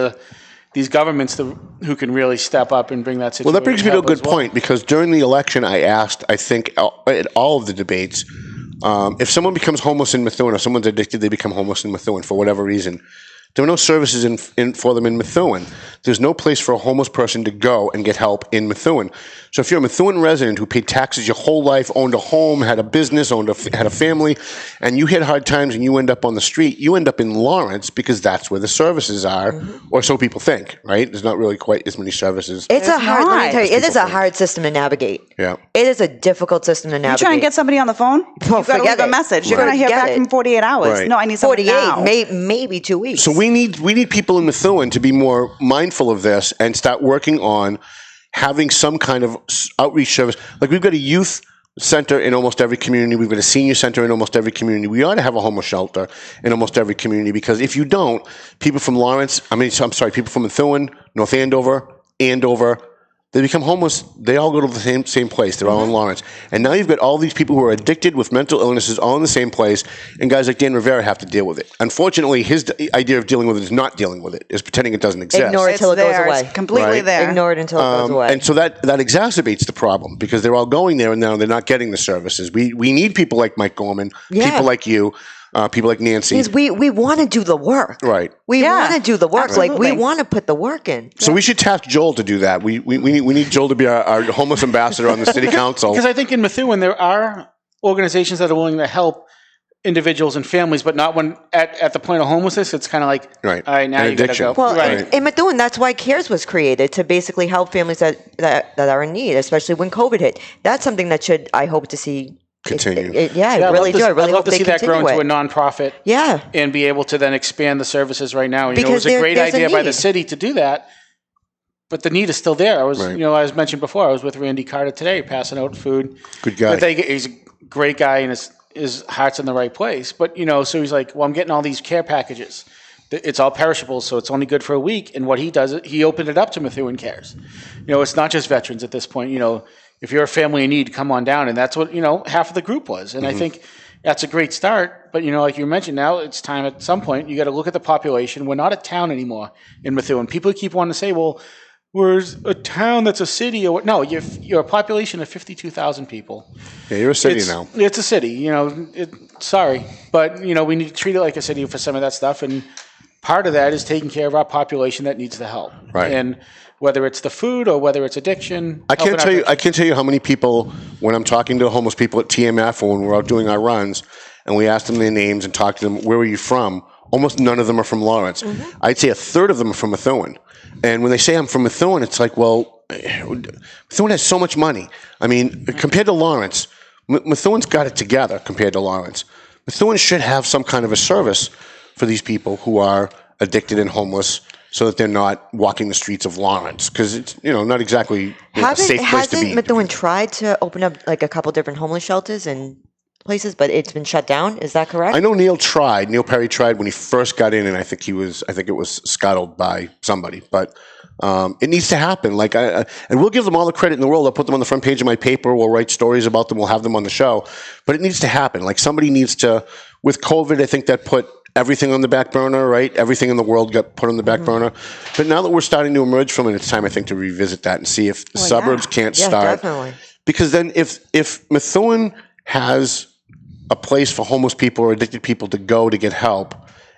C: these governments who can really step up and bring that situation.
G: Well, that brings me to a good point because during the election, I asked, I think, at all of the debates, if someone becomes homeless in Methuen or someone's addicted, they become homeless in Methuen for whatever reason. There are no services for them in Methuen. There's no place for a homeless person to go and get help in Methuen. So if you're a Methuen resident who paid taxes your whole life, owned a home, had a business, had a family, and you hit hard times and you end up on the street, you end up in Lawrence because that's where the services are, or so people think, right? There's not really quite as many services.
H: It's a hard. Let me tell you, it is a
G: think.
H: hard system to navigate.
G: Yeah.
H: It is a difficult system to
I: You
H: navigate.
I: try and get somebody on the phone, you got to
H: forget
I: leave a
H: it.
I: message. You're going to hear
H: Forget
I: back
H: it.
I: in 48 hours.
G: Right.
I: No, I need somebody
H: 48,
I: now.
H: maybe 2 weeks.
G: So we need people in Methuen to be more mindful of this and start working on having some kind of outreach service. Like we've got a youth center in almost every community. We've got a senior center in almost every community. We ought to have a homeless shelter in almost every community because if you don't, people from Methuen, North Andover, Andover. They become homeless. They all go to the same place. They're all in Lawrence. And now you've got all these people who are addicted with mental illnesses all in the same place, and guys like Dan Rivera have to deal with it. Unfortunately, his idea of dealing with it is not dealing with it, is pretending it doesn't exist.
H: Ignore it until it goes away.
I: It's completely there.
H: Ignore it until it goes away.
G: And so that exacerbates the problem because they're all going there and now they're not getting the services. We need people like Mike Gorman, people like you, people like Nancy.
H: Because we want to do the work.
G: Right.
H: We want to do the work.
I: Absolutely.
H: Like, we want to put the work in.
G: So we should task Joel to do that. We need Joel to be our homeless ambassador on the city council.
C: Because I think in Methuen there are organizations that are willing to help individuals and families, but not when at the point of homelessness. It's kind of like,
G: Right.
C: all right, now
G: An
C: you gotta
G: addiction.
C: go.
H: Well,
C: right.
H: in Methuen, that's why CARES was created, to basically help families that are in need, especially when COVID hit. That's something that should, I hope to see,
G: Continue.
H: I really do. I really
C: I'd love
H: hope
C: to
H: they
C: see that grow
H: continue
C: into a
H: it.
C: nonprofit.
H: Yeah.
C: And be able to then expand the services right now. You know, it
H: Because
C: was a great
H: there's a
C: idea by the
H: need.
C: city to do that, but the need is still there. I was,
G: Right.
C: you know, I was mentioned before, I was with Randy Carter today, passing out food.
G: Good guy.
C: But he's a great guy and his heart's in the right place. But, you know, so he's like, well, I'm getting all these care packages. It's all perishable, so it's only good for a week. And what he does, he opened it up to Methuen Cares. You know, it's not just veterans at this point. You know, if you're a family in need, come on down. And that's what, you know, half of the group was. And I think that's a great start. But, you know, like you mentioned, now it's time at some point, you got to look at the population. We're not a town anymore in Methuen. People keep wanting to say, well, we're a town that's a city. Or what? No, you're a population of 52,000 people.
G: Yeah, you're a city now.
C: It's a city, you know. Sorry. But, you know, we need to treat it like a city for some of that stuff. And part of that is taking care of our population that needs the help.
G: Right.
C: And whether it's the food or whether it's addiction.
G: I can't tell you how many people, when I'm talking to homeless people at TMF or when we're out doing our runs, and we ask them their names and talk to them, where are you from? Almost none of them are from Lawrence. I'd say a third of them are from Methuen. And when they say I'm from Methuen, it's like, well, Methuen has so much money. I mean, compared to Lawrence, Methuen's got it together compared to Lawrence. Methuen should have some kind of a service for these people who are addicted and homeless, so that they're not walking the streets of Lawrence, because it's, you know, not exactly a safe place to be.
H: Hasn't Methuen tried to open up like a couple different homeless shelters and places, but it's been shut down? Is that correct?
G: I know Neil Perry tried when he first got in, and I think it was scuttled by somebody, but it needs to happen. Like, and we'll give them all the credit in the world. I'll put them on the front page of my paper. We'll write stories about them. We'll have them on the show, but it needs to happen. Like, somebody needs to, with COVID, I think that put everything on the back burner, right? Everything in the world got put on the back burner. But now that we're starting to emerge from it, it's time, I think, to revisit that and see if the suburbs can't start.
H: Definitely.
G: Because then if Methuen has a place for homeless people or addicted people to go to get help,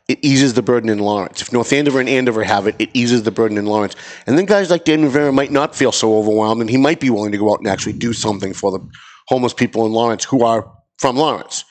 G: it eases the burden in Lawrence. If North Andover and Andover have it, it eases the burden in Lawrence. And then guys like Dan Rivera might not feel so overwhelmed, and he might be willing to go out and actually do something for the homeless people in Lawrence who are from Lawrence.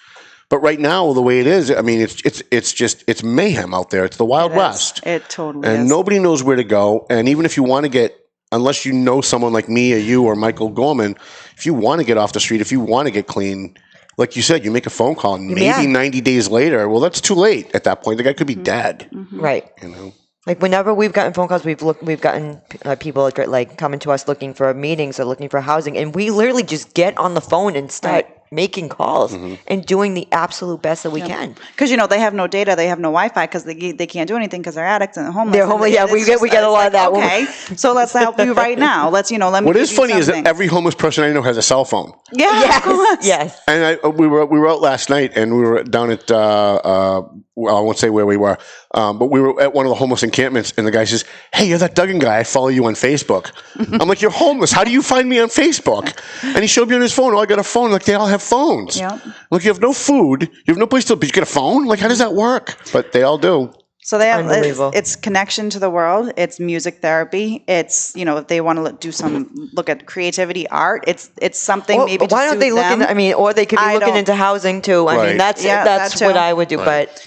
G: But right now, the way it is, I mean, it's mayhem out there. It's the Wild West.
I: It totally
G: and
I: is.
G: nobody knows where to go. And even if you want to get, unless you know someone like me or you or Michael Gorman, if you want to get off the street, if you want to get clean, like you said, you make a phone call, and maybe 90 days later, well, that's too late at that point. The guy could be dead.
H: Right.
G: You know.
H: Like, whenever we've gotten phone calls, we've gotten people like coming to us looking for meetings or looking for housing, and we literally just get on the phone and start making calls and doing the absolute best that we can.
I: Because, you know, they have no data, they have no Wi-Fi because they can't do anything because they're addicts and homeless.
H: They're homeless. Yeah, we get a lot of that.
I: Okay, so let's help you right now. Let me.
G: What is
I: give you
G: funny is that
I: something.
G: every homeless person I know has a cell phone.
I: Yeah, of course.
H: Yes.
G: And we were out last night, and we were down at well, I won't say where we were, but we were at one of the homeless encampments, and the guy says, "Hey, you're that Duggan guy. I follow you on Facebook." I'm like, "You're homeless. How do you find me on Facebook?" And he showed me on his phone. Oh, I got a phone. Like, they all have phones.
I: Yeah.
G: Like, you have no food, you have no place to, but you get a phone. Like, how does that work? But they all do.
I: So they have
H: Unbelievable.
I: it's connection to the world. It's music therapy. It's, you know, if they want to look at creativity, art. It's something
H: Well,
I: maybe.
H: why
I: to
H: don't they
I: suit
H: look
I: them.
H: into? I mean, or they could be looking into housing too. I mean, that's
I: that
H: what
I: too.
H: I would do. But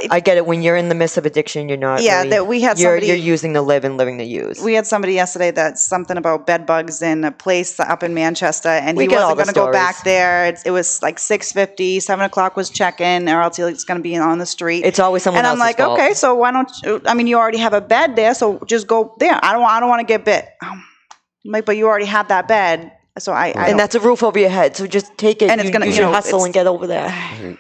H: I get it. When you're in the midst of addiction, you're not.
I: Yeah,
H: really,
I: that we had
H: you're
I: somebody-
H: using to live and living to use.
I: We had somebody yesterday that's something about bed bugs in a place up in Manchester, and
H: We
I: he
H: get all
I: wasn't
H: the
I: going to go back
H: stories.
I: there. It was like 6:50, 7 o'clock was check-in, or else it's going to be on the street.
H: It's always someone
I: And I'm
H: else's
I: like,
H: fault.
I: okay, so why don't you? I mean, you already have a bed there, so just go there. I don't want to get bit. I'm like, but you already have that bed, so I
H: And that's a roof over your head. So just take it.
I: And it's gonna,
H: you
I: you
H: should
I: know,
H: hustle
I: it's-
H: and get over there.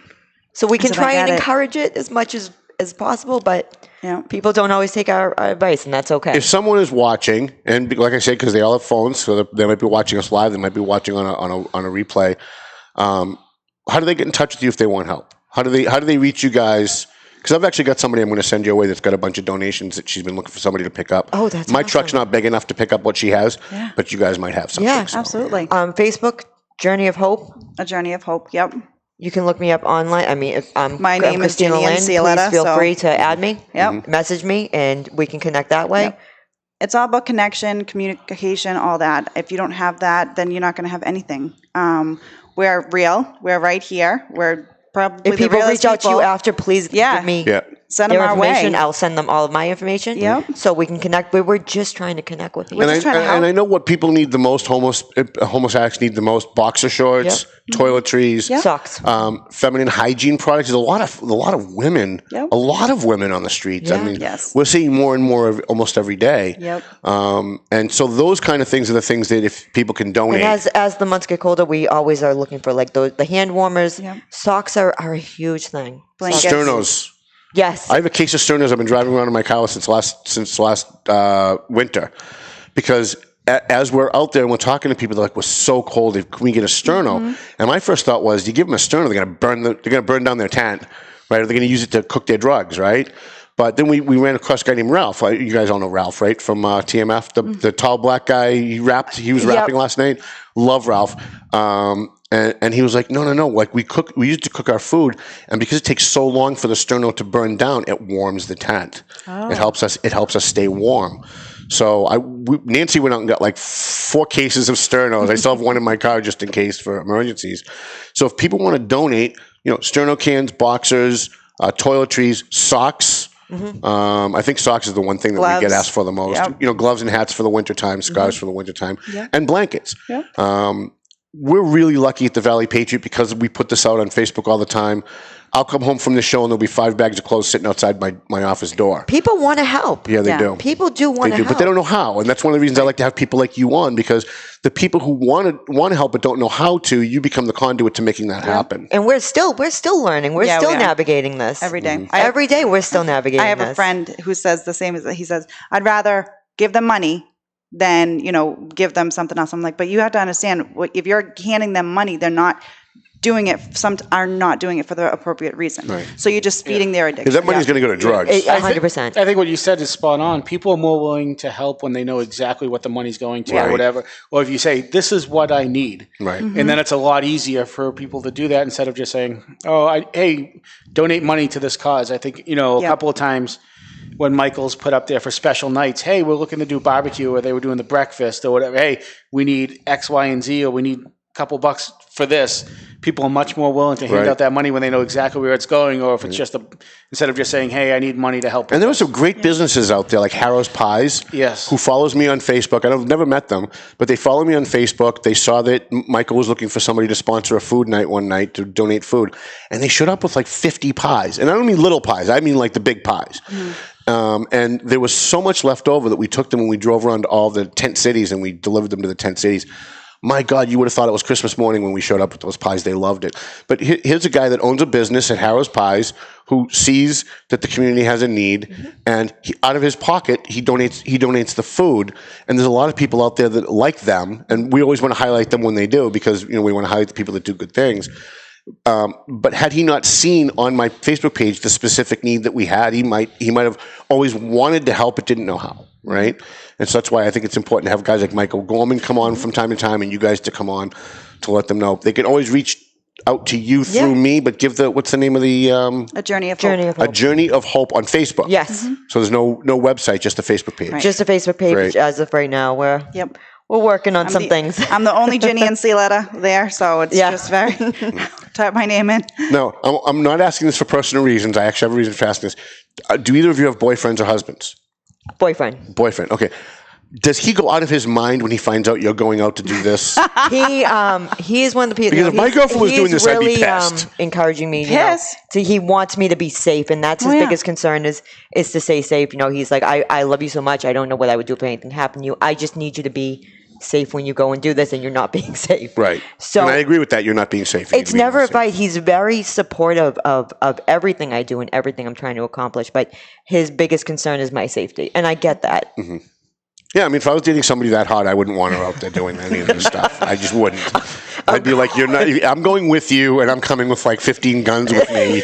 H: So we can
I: So I
H: try and
I: get it.
H: encourage it as much as possible, but
I: Yeah.
H: People don't always take our advice, and that's okay.
G: If someone is watching, and like I said, because they all have phones, so they might be watching us live, they might be watching on a replay. How do they get in touch with you if they want help? How do they reach you guys? Because I've actually got somebody I'm going to send your way that's got a bunch of donations that she's been looking for somebody to pick up.
H: Oh, that's
G: my
H: awesome.
G: truck's not big enough to pick up what she has, but you guys might have something.
H: Yeah,
G: so.
I: Absolutely.
H: Facebook, Journey of Hope.
I: A Journey of Hope. Yep.
H: You can look me up online. I mean, if
I: My name is
H: Christina
I: Ginny
H: Lynn,
I: Ancioletta,
H: please feel
I: so-
H: free to add me.
I: Yep.
H: Message me, and we can connect that way.
I: Yep. It's all about connection, communication, all that. If you don't have that, then you're not going to have anything. We're real. We're right here. We're probably
H: If people reach out to you after, please give me
I: send
H: their
I: them our way.
H: information. I'll send them all of my information.
I: Yep.
H: So we can connect. We're just trying to connect with people.
G: And I know what people need the most. Homeless addicts need the most: boxer shorts, toiletries,
H: socks,
G: feminine hygiene products. There's a lot of women, a lot of women on the streets. I mean, we're seeing more and more almost every day.
I: Yep.
G: And so those kind of things are the things that if people can donate.
H: And as the months get colder, we always are looking for like the hand warmers. Socks are a huge thing.
I: Blankets.
G: Sternos.
H: Yes.
G: I have a case of Sternos I've been driving around in my car since last winter, because as we're out there and we're talking to people, they're like, "We're so cold. Can we get a Sterno?" And my first thought was, you give them a Sterno, they're going to burn down their tent, right? Or they're going to use it to cook their drugs, right? But then we ran across a guy named Ralph. You guys all know Ralph, right? From TMF, the tall black guy. He was rapping last night. Love Ralph. And he was like, no. Like we used to cook our food, and because it takes so long for the Sterno to burn down, it warms the tent. It helps us stay warm. So Nancy went out and got like 4 cases of Sternos. I still have one in my car just in case for emergencies. So if people want to donate, Sterno cans, boxers, toiletries, socks. I think socks is the one thing that we get asked for the most. Gloves and hats for the wintertime, scarves for the wintertime, and blankets. We're really lucky at the Valley Patriot because we put this out on Facebook all the time. I'll come home from the show and there'll be 5 bags of clothes sitting outside my office door.
H: People want to help.
G: Yeah, they do.
H: People do want to help.
G: But they don't know how. And that's one of the reasons I like to have people like you on, because the people who want to help but don't know how to, you become the conduit to making that happen.
H: And we're still learning. We're still navigating this.
I: Every day.
H: Every day we're still navigating this.
I: I have a friend who says the same as that. He says, I'd rather give them money than, give them something else. I'm like, but you have to understand, if you're handing them money, they're not doing it. Some are not doing it for the appropriate reason. Right. So you're just feeding their addiction.
G: Because that money's going to go to drugs.
H: 100%.
C: I think what you said is spot on. People are more willing to help when they know exactly what the money's going to or whatever. Or if you say, this is what I need. Right. And then it's a lot easier for people to do that instead of just saying, hey, donate money to this cause. I think, a couple of times when Michael's put up there for special nights, hey, we're looking to do barbecue, or they were doing the breakfast or whatever. Hey, we need X, Y, and Z, or we need a couple bucks for this. People are much more willing to hand out that money when they know exactly where it's going, or if it's just instead of just saying, hey, I need money to help.
G: And there were some great businesses out there like Harrow's Pies, who follows me on Facebook. I've never met them, but they follow me on Facebook. They saw that Michael was looking for somebody to sponsor a food night one night to donate food. And they showed up with like 50 pies. And I don't mean little pies. I mean like the big pies. And there was so much left over that we took them and we drove around to all the tent cities and we delivered them to the tent cities. My God, you would have thought it was Christmas morning when we showed up with those pies. They loved it. But here's a guy that owns a business at Harrow's Pies who sees that the community has a need, and out of his pocket, he donates the food. And there's a lot of people out there that like them, and we always want to highlight them when they do, because we want to highlight the people that do good things. But had he not seen on my Facebook page the specific need that we had, he might have always wanted to help but didn't know how, right? And so that's why I think it's important to have guys like Michael Gorman come on from time to time, and you guys to come on to let them know. They can always reach out to you through me, but give what's the name of the
I: A Journey of Hope.
G: A Journey of Hope on Facebook.
H: Yes.
G: So there's no website, just a Facebook page.
H: Just a Facebook page as of right now. We're working on some things.
I: I'm the only Ginny Ancioletta there, so it's just very type my name in.
G: No, I'm not asking this for personal reasons. I actually have a reason for asking this. Do either of you have boyfriends or husbands?
H: Boyfriend.
G: Okay. Does he go out of his mind when he finds out you're going out to do this?
H: He is one of the people.
G: Because if my girlfriend was doing this,
H: really,
G: I'd be pissed.
H: Encouraging me. He wants me to be safe, and that's his biggest concern is to stay safe. He's like, I love you so much. I don't know what I would do if anything happened to you. I just need you to be safe when you go and do this, and you're not being safe.
G: Right.
H: So
G: and I agree with that. You're not being safe. You need
H: it's
G: to be
H: never
G: more
H: a
G: safe.
H: fight. He's very supportive of everything I do and everything I'm trying to accomplish. But his biggest concern is my safety, and I get that.
G: Mm-hmm. Yeah, I mean, if I was dating somebody that hot, I wouldn't want her out there doing any of this stuff. I just wouldn't. I'd be like, "You're not. I'm going with you, and I'm coming with like 15 guns with me.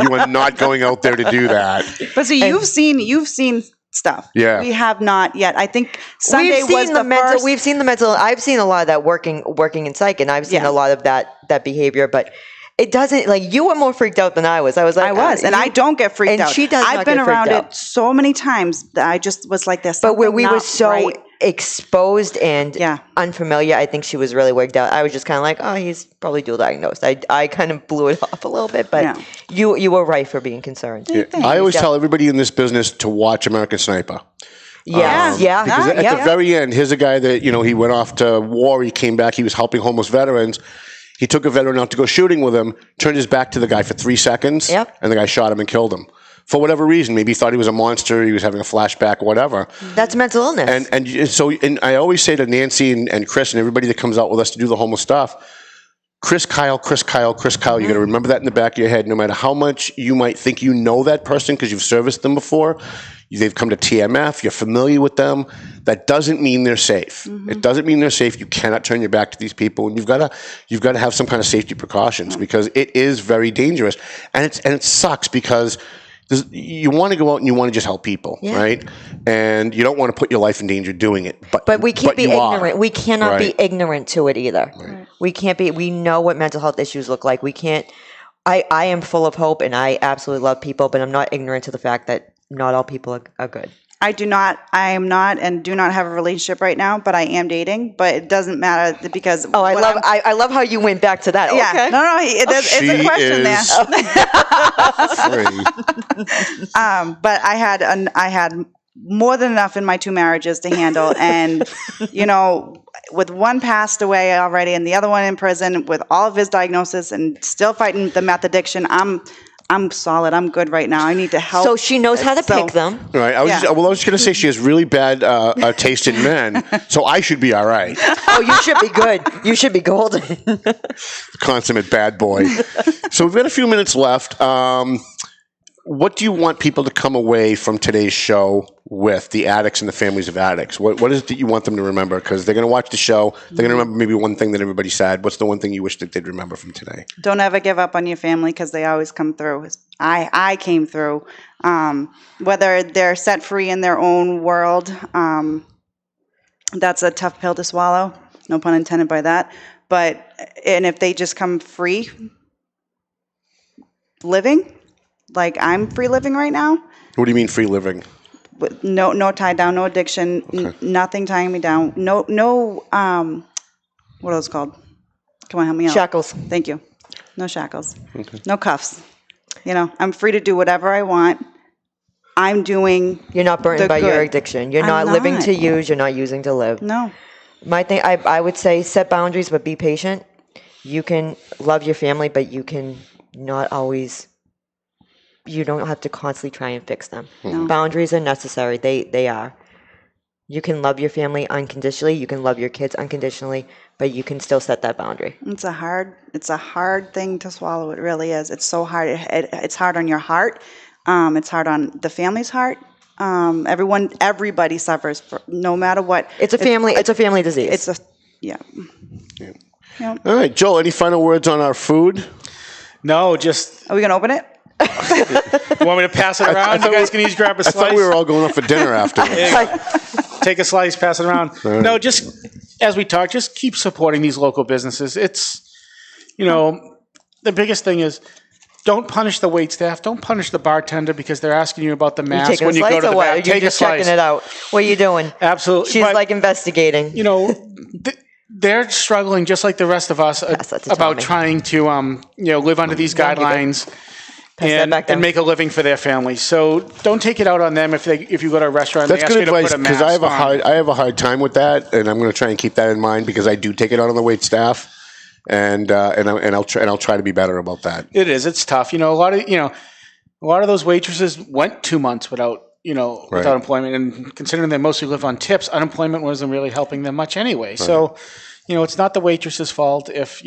G: You are not going out there to do that."
I: But see, you've seen stuff.
G: Yeah.
I: We have not yet. I think Sunday was the
H: mental.
I: first.
H: We've seen the mental. I've seen a lot of that working in psych, and I've seen a lot of that behavior, but. It doesn't, like, you were more freaked out than I was. I was like,
I: and I don't get freaked out.
H: She does not
I: I've been
H: get freaked
I: around
H: out.
I: it so many times that I just was like this.
H: But where we were so exposed and unfamiliar, I think she was really wigged out. I was just kind of like, oh, he's probably dual diagnosed. I kind of blew it off a little bit, but you were right for being concerned.
G: Yeah. I always tell everybody in this business to watch American Sniper.
H: Yes,
G: Because at the very end, here's a guy that, he went off to war. He came back. He was helping homeless veterans. He took a veteran out to go shooting with him, turned his back to the guy for 3 seconds, and the guy shot him and killed him. For whatever reason, maybe he thought he was a monster, he was having a flashback, whatever.
H: That's mental illness.
G: And I always say to Nancy and Chris and everybody that comes out with us to do the homeless stuff, Chris Kyle, you got to remember that in the back of your head. No matter how much you might think you know that person because you've serviced them before, they've come to TMF, you're familiar with them, that doesn't mean they're safe. It doesn't mean they're safe. You cannot turn your back to these people, and you've got to have some kind of safety precautions because it is very dangerous, and it sucks because you want to go out and you want to just help people, right? And you don't want to put your life in danger doing it. But
H: we can't be ignorant.
G: Are.
H: We cannot be ignorant to it either.
G: Right.
H: We can't be. We know what mental health issues look like. We can't. I am full of hope, and I absolutely love people, but I'm not ignorant to the fact that not all people are good.
I: I am not and do not have a relationship right now, but I am dating. But it doesn't matter because
H: I love how you went back to that.
I: Yeah,
H: okay.
I: no, it's a question there. But I had more than enough in my 2 marriages to handle, and with one passed away already, and the other one in prison with all of his diagnosis, and still fighting the meth addiction. I'm solid. I'm good right now. I need to help.
H: So she knows how to pick them.
G: Right. I was just going to say she has really bad taste in men, so I should be all right.
H: Oh, you should be good. You should be golden.
G: Consummate bad boy. So we've got a few minutes left. What do you want people to come away from today's show with, the addicts and the families of addicts? What is it that you want them to remember? Because they're going to watch the show. They're going to remember maybe one thing that everybody said. What's the one thing you wish that they'd remember from today?
I: Don't ever give up on your family because they always come through. I came through. Whether they're set free in their own world, that's a tough pill to swallow. No pun intended by that. And if they just come free living, like I'm free living right now.
G: What do you mean free living?
I: With no tie down, no addiction, nothing tying me down. No, what are those called? Come on, help me out.
H: Shackles.
I: Thank you. No shackles. Okay. No cuffs. I'm free to do whatever I want. I'm doing.
H: You're not burdened by your addiction. You're not living to use. You're not using to live.
I: No.
H: My thing, I would say set boundaries, but be patient. You can love your family, but you can not always. You don't have to constantly try and fix them. No. Boundaries are necessary. They are. You can love your family unconditionally. You can love your kids unconditionally, but you can still set that boundary. It's a
I: hard thing to swallow. It really is. It's so hard. It's hard on your heart. It's hard on the family's heart. Everybody suffers no matter what. It's a family disease.
G: Yeah. All right, Joel, any final words on our food?
C: No, just.
I: Are we going to open it?
C: Want me to pass it around? You guys can each grab a slice.
G: I thought we were all going out for dinner after.
C: Take a slice, pass it around. Right. No, just as we talk, just keep supporting these local businesses. It's, the biggest thing is don't punish the wait staff. Don't punish the bartender because they're asking you about the mask when you go to the bathroom.
H: You're just checking it out. What are you doing?
C: Absolutely.
H: She's investigating.
C: They're struggling just like the rest of us about trying to, live under these guidelines. And make a living for their families. So don't take it out on them if you go to a restaurant.
G: That's
C: and
G: good advice
C: because
G: I have a hard time with that, and I'm going to try and keep that in mind because I do take it out on the wait staff, and I'll try to be better about that.
C: It is. It's tough. A lot of those waitresses went 2 months without without employment, and considering they mostly live on tips, unemployment wasn't really helping them much anyway. Right. So, it's not the waitress's fault if,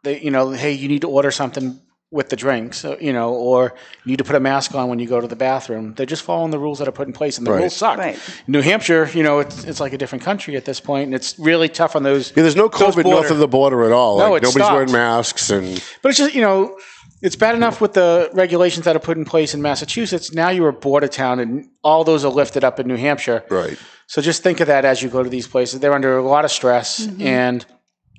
C: they, hey, you need to order something with the drinks, or you need to put a mask on when you go to the bathroom. They're just following the rules that are put in place, and the rules suck. Right. New Hampshire, it's like a different country at this point, and it's really tough on those. Yeah,
G: there's no COVID north of the border at all.
C: No,
G: nobody's wearing masks,
C: but it's just it's bad enough with the regulations that are put in place in Massachusetts. Now you're a border town, and all those are lifted up in New Hampshire.
G: Right.
C: So just think of that as you go to these places. They're under a lot of stress, and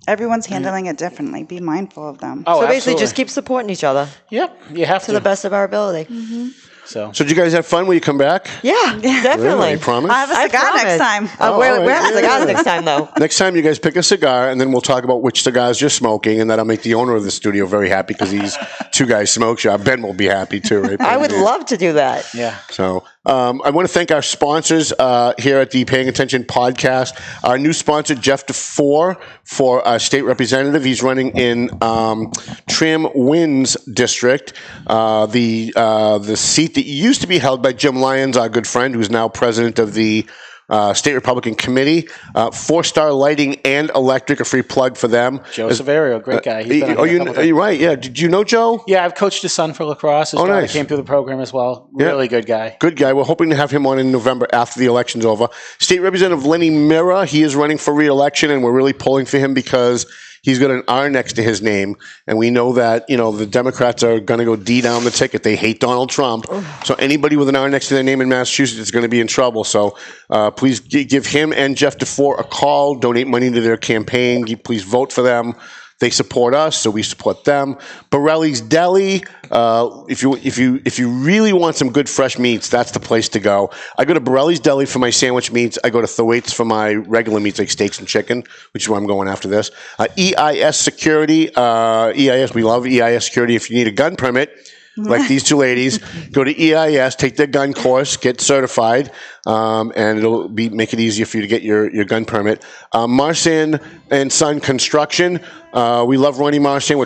I: everyone's handling it differently. Be mindful of them.
H: So basically, just keep supporting each other.
C: Yep, you have to
H: the best of our ability.
I: Mm-hmm.
G: So did you guys have fun when you come back?
H: Yeah, definitely.
G: Really? You promise?
I: I have a cigar next time.
H: We're having cigars next time, though.
G: Next time, you guys pick a cigar, and then we'll talk about which cigars you're smoking, and that'll make the owner of the studio very happy because he's two guys smoke shop. Ben will be happy too, right?
H: I would love to do that.
C: Yeah.
G: So I want to thank our sponsors here at the Paying Attention podcast. Our new sponsor, Jeff DeFore, for our state representative. He's running in Tram Winds District, the seat that used to be held by Jim Lyons, our good friend, who's now president of the State Republican Committee. 4-Star Lighting and Electric, a free plug for them.
C: Joe Severio, great guy.
G: You're right, yeah. Did you know Joe?
C: Yeah, I've coached his son for lacrosse. His daughter came through the program as well. Really good guy.
G: Good guy. We're hoping to have him on in November after the election's over. State Representative Lenny Mira, he is running for re-election, and we're really pulling for him because he's got an R next to his name, and we know that, the Democrats are going to go D down the ticket. They hate Donald Trump. So anybody with an R next to their name in Massachusetts is going to be in trouble. So please give him and Jeff DeFore a call. Donate money to their campaign. Please vote for them. They support us, so we support them. Borelli's Deli. If you really want some good fresh meats, that's the place to go. I go to Borelli's Deli for my sandwich meats. I go to Thwaites for my regular meats like steaks and chicken, which is where I'm going after this. EIS Security. EIS, we love EIS Security. If you need a gun permit, like these two ladies, go to EIS, take their gun course, get certified, and it'll make it easier for you to get your gun permit. Marsan and Son Construction. We love Ronnie Marsan. We're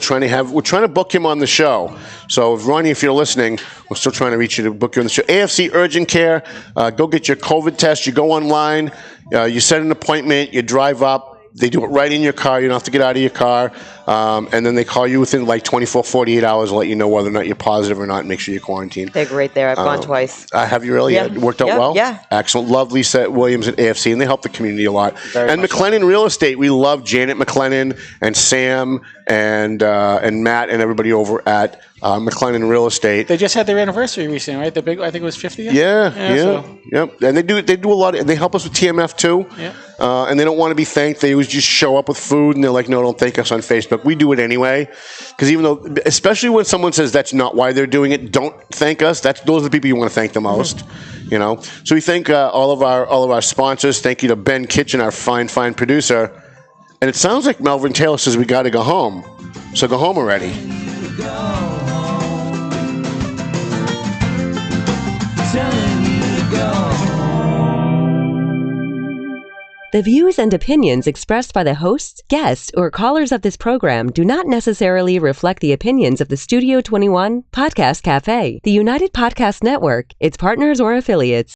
G: trying to book him on the show. So Ronnie, if you're listening, we're still trying to reach you to book you on the show. AFC Urgent Care. Go get your COVID test. You go online. You set an appointment. You drive up. They do it right in your car. You don't have to get out of your car. And then they call you within like 24, 48 hours to let you know whether or not you're positive or not and make sure you're quarantined.
H: They're great there. I've gone twice.
G: Have you really?
H: Yeah.
G: It worked out well?
H: Yeah.
G: Excellent. Love Lisa Williams at AFC, and they help the community a lot. And McLennan Real Estate. We love Janet McLennan and Sam and Matt and everybody over at McLennan Real Estate.
C: They just had their anniversary recently, right? The big, I think it was 50th.
G: Yep. And they do a lot. And they help us with TMF too.
C: Yeah.
G: And they don't want to be thanked. They always just show up with food, and they're like, "No, don't thank us on Facebook." We do it anyway, because even though, especially when someone says that's not why they're doing it, don't thank us. Those are the people you want to thank the most. So we thank all of our sponsors. Thank you to Ben Kitchen, our fine producer. And it sounds like Melvin Taylor says we got to go home. So go home already.
A: The views and opinions expressed by the hosts, guests, or callers of this program do not necessarily reflect the opinions of the Studio 21 Podcast Cafe, the United Podcast Network, its partners, or affiliates.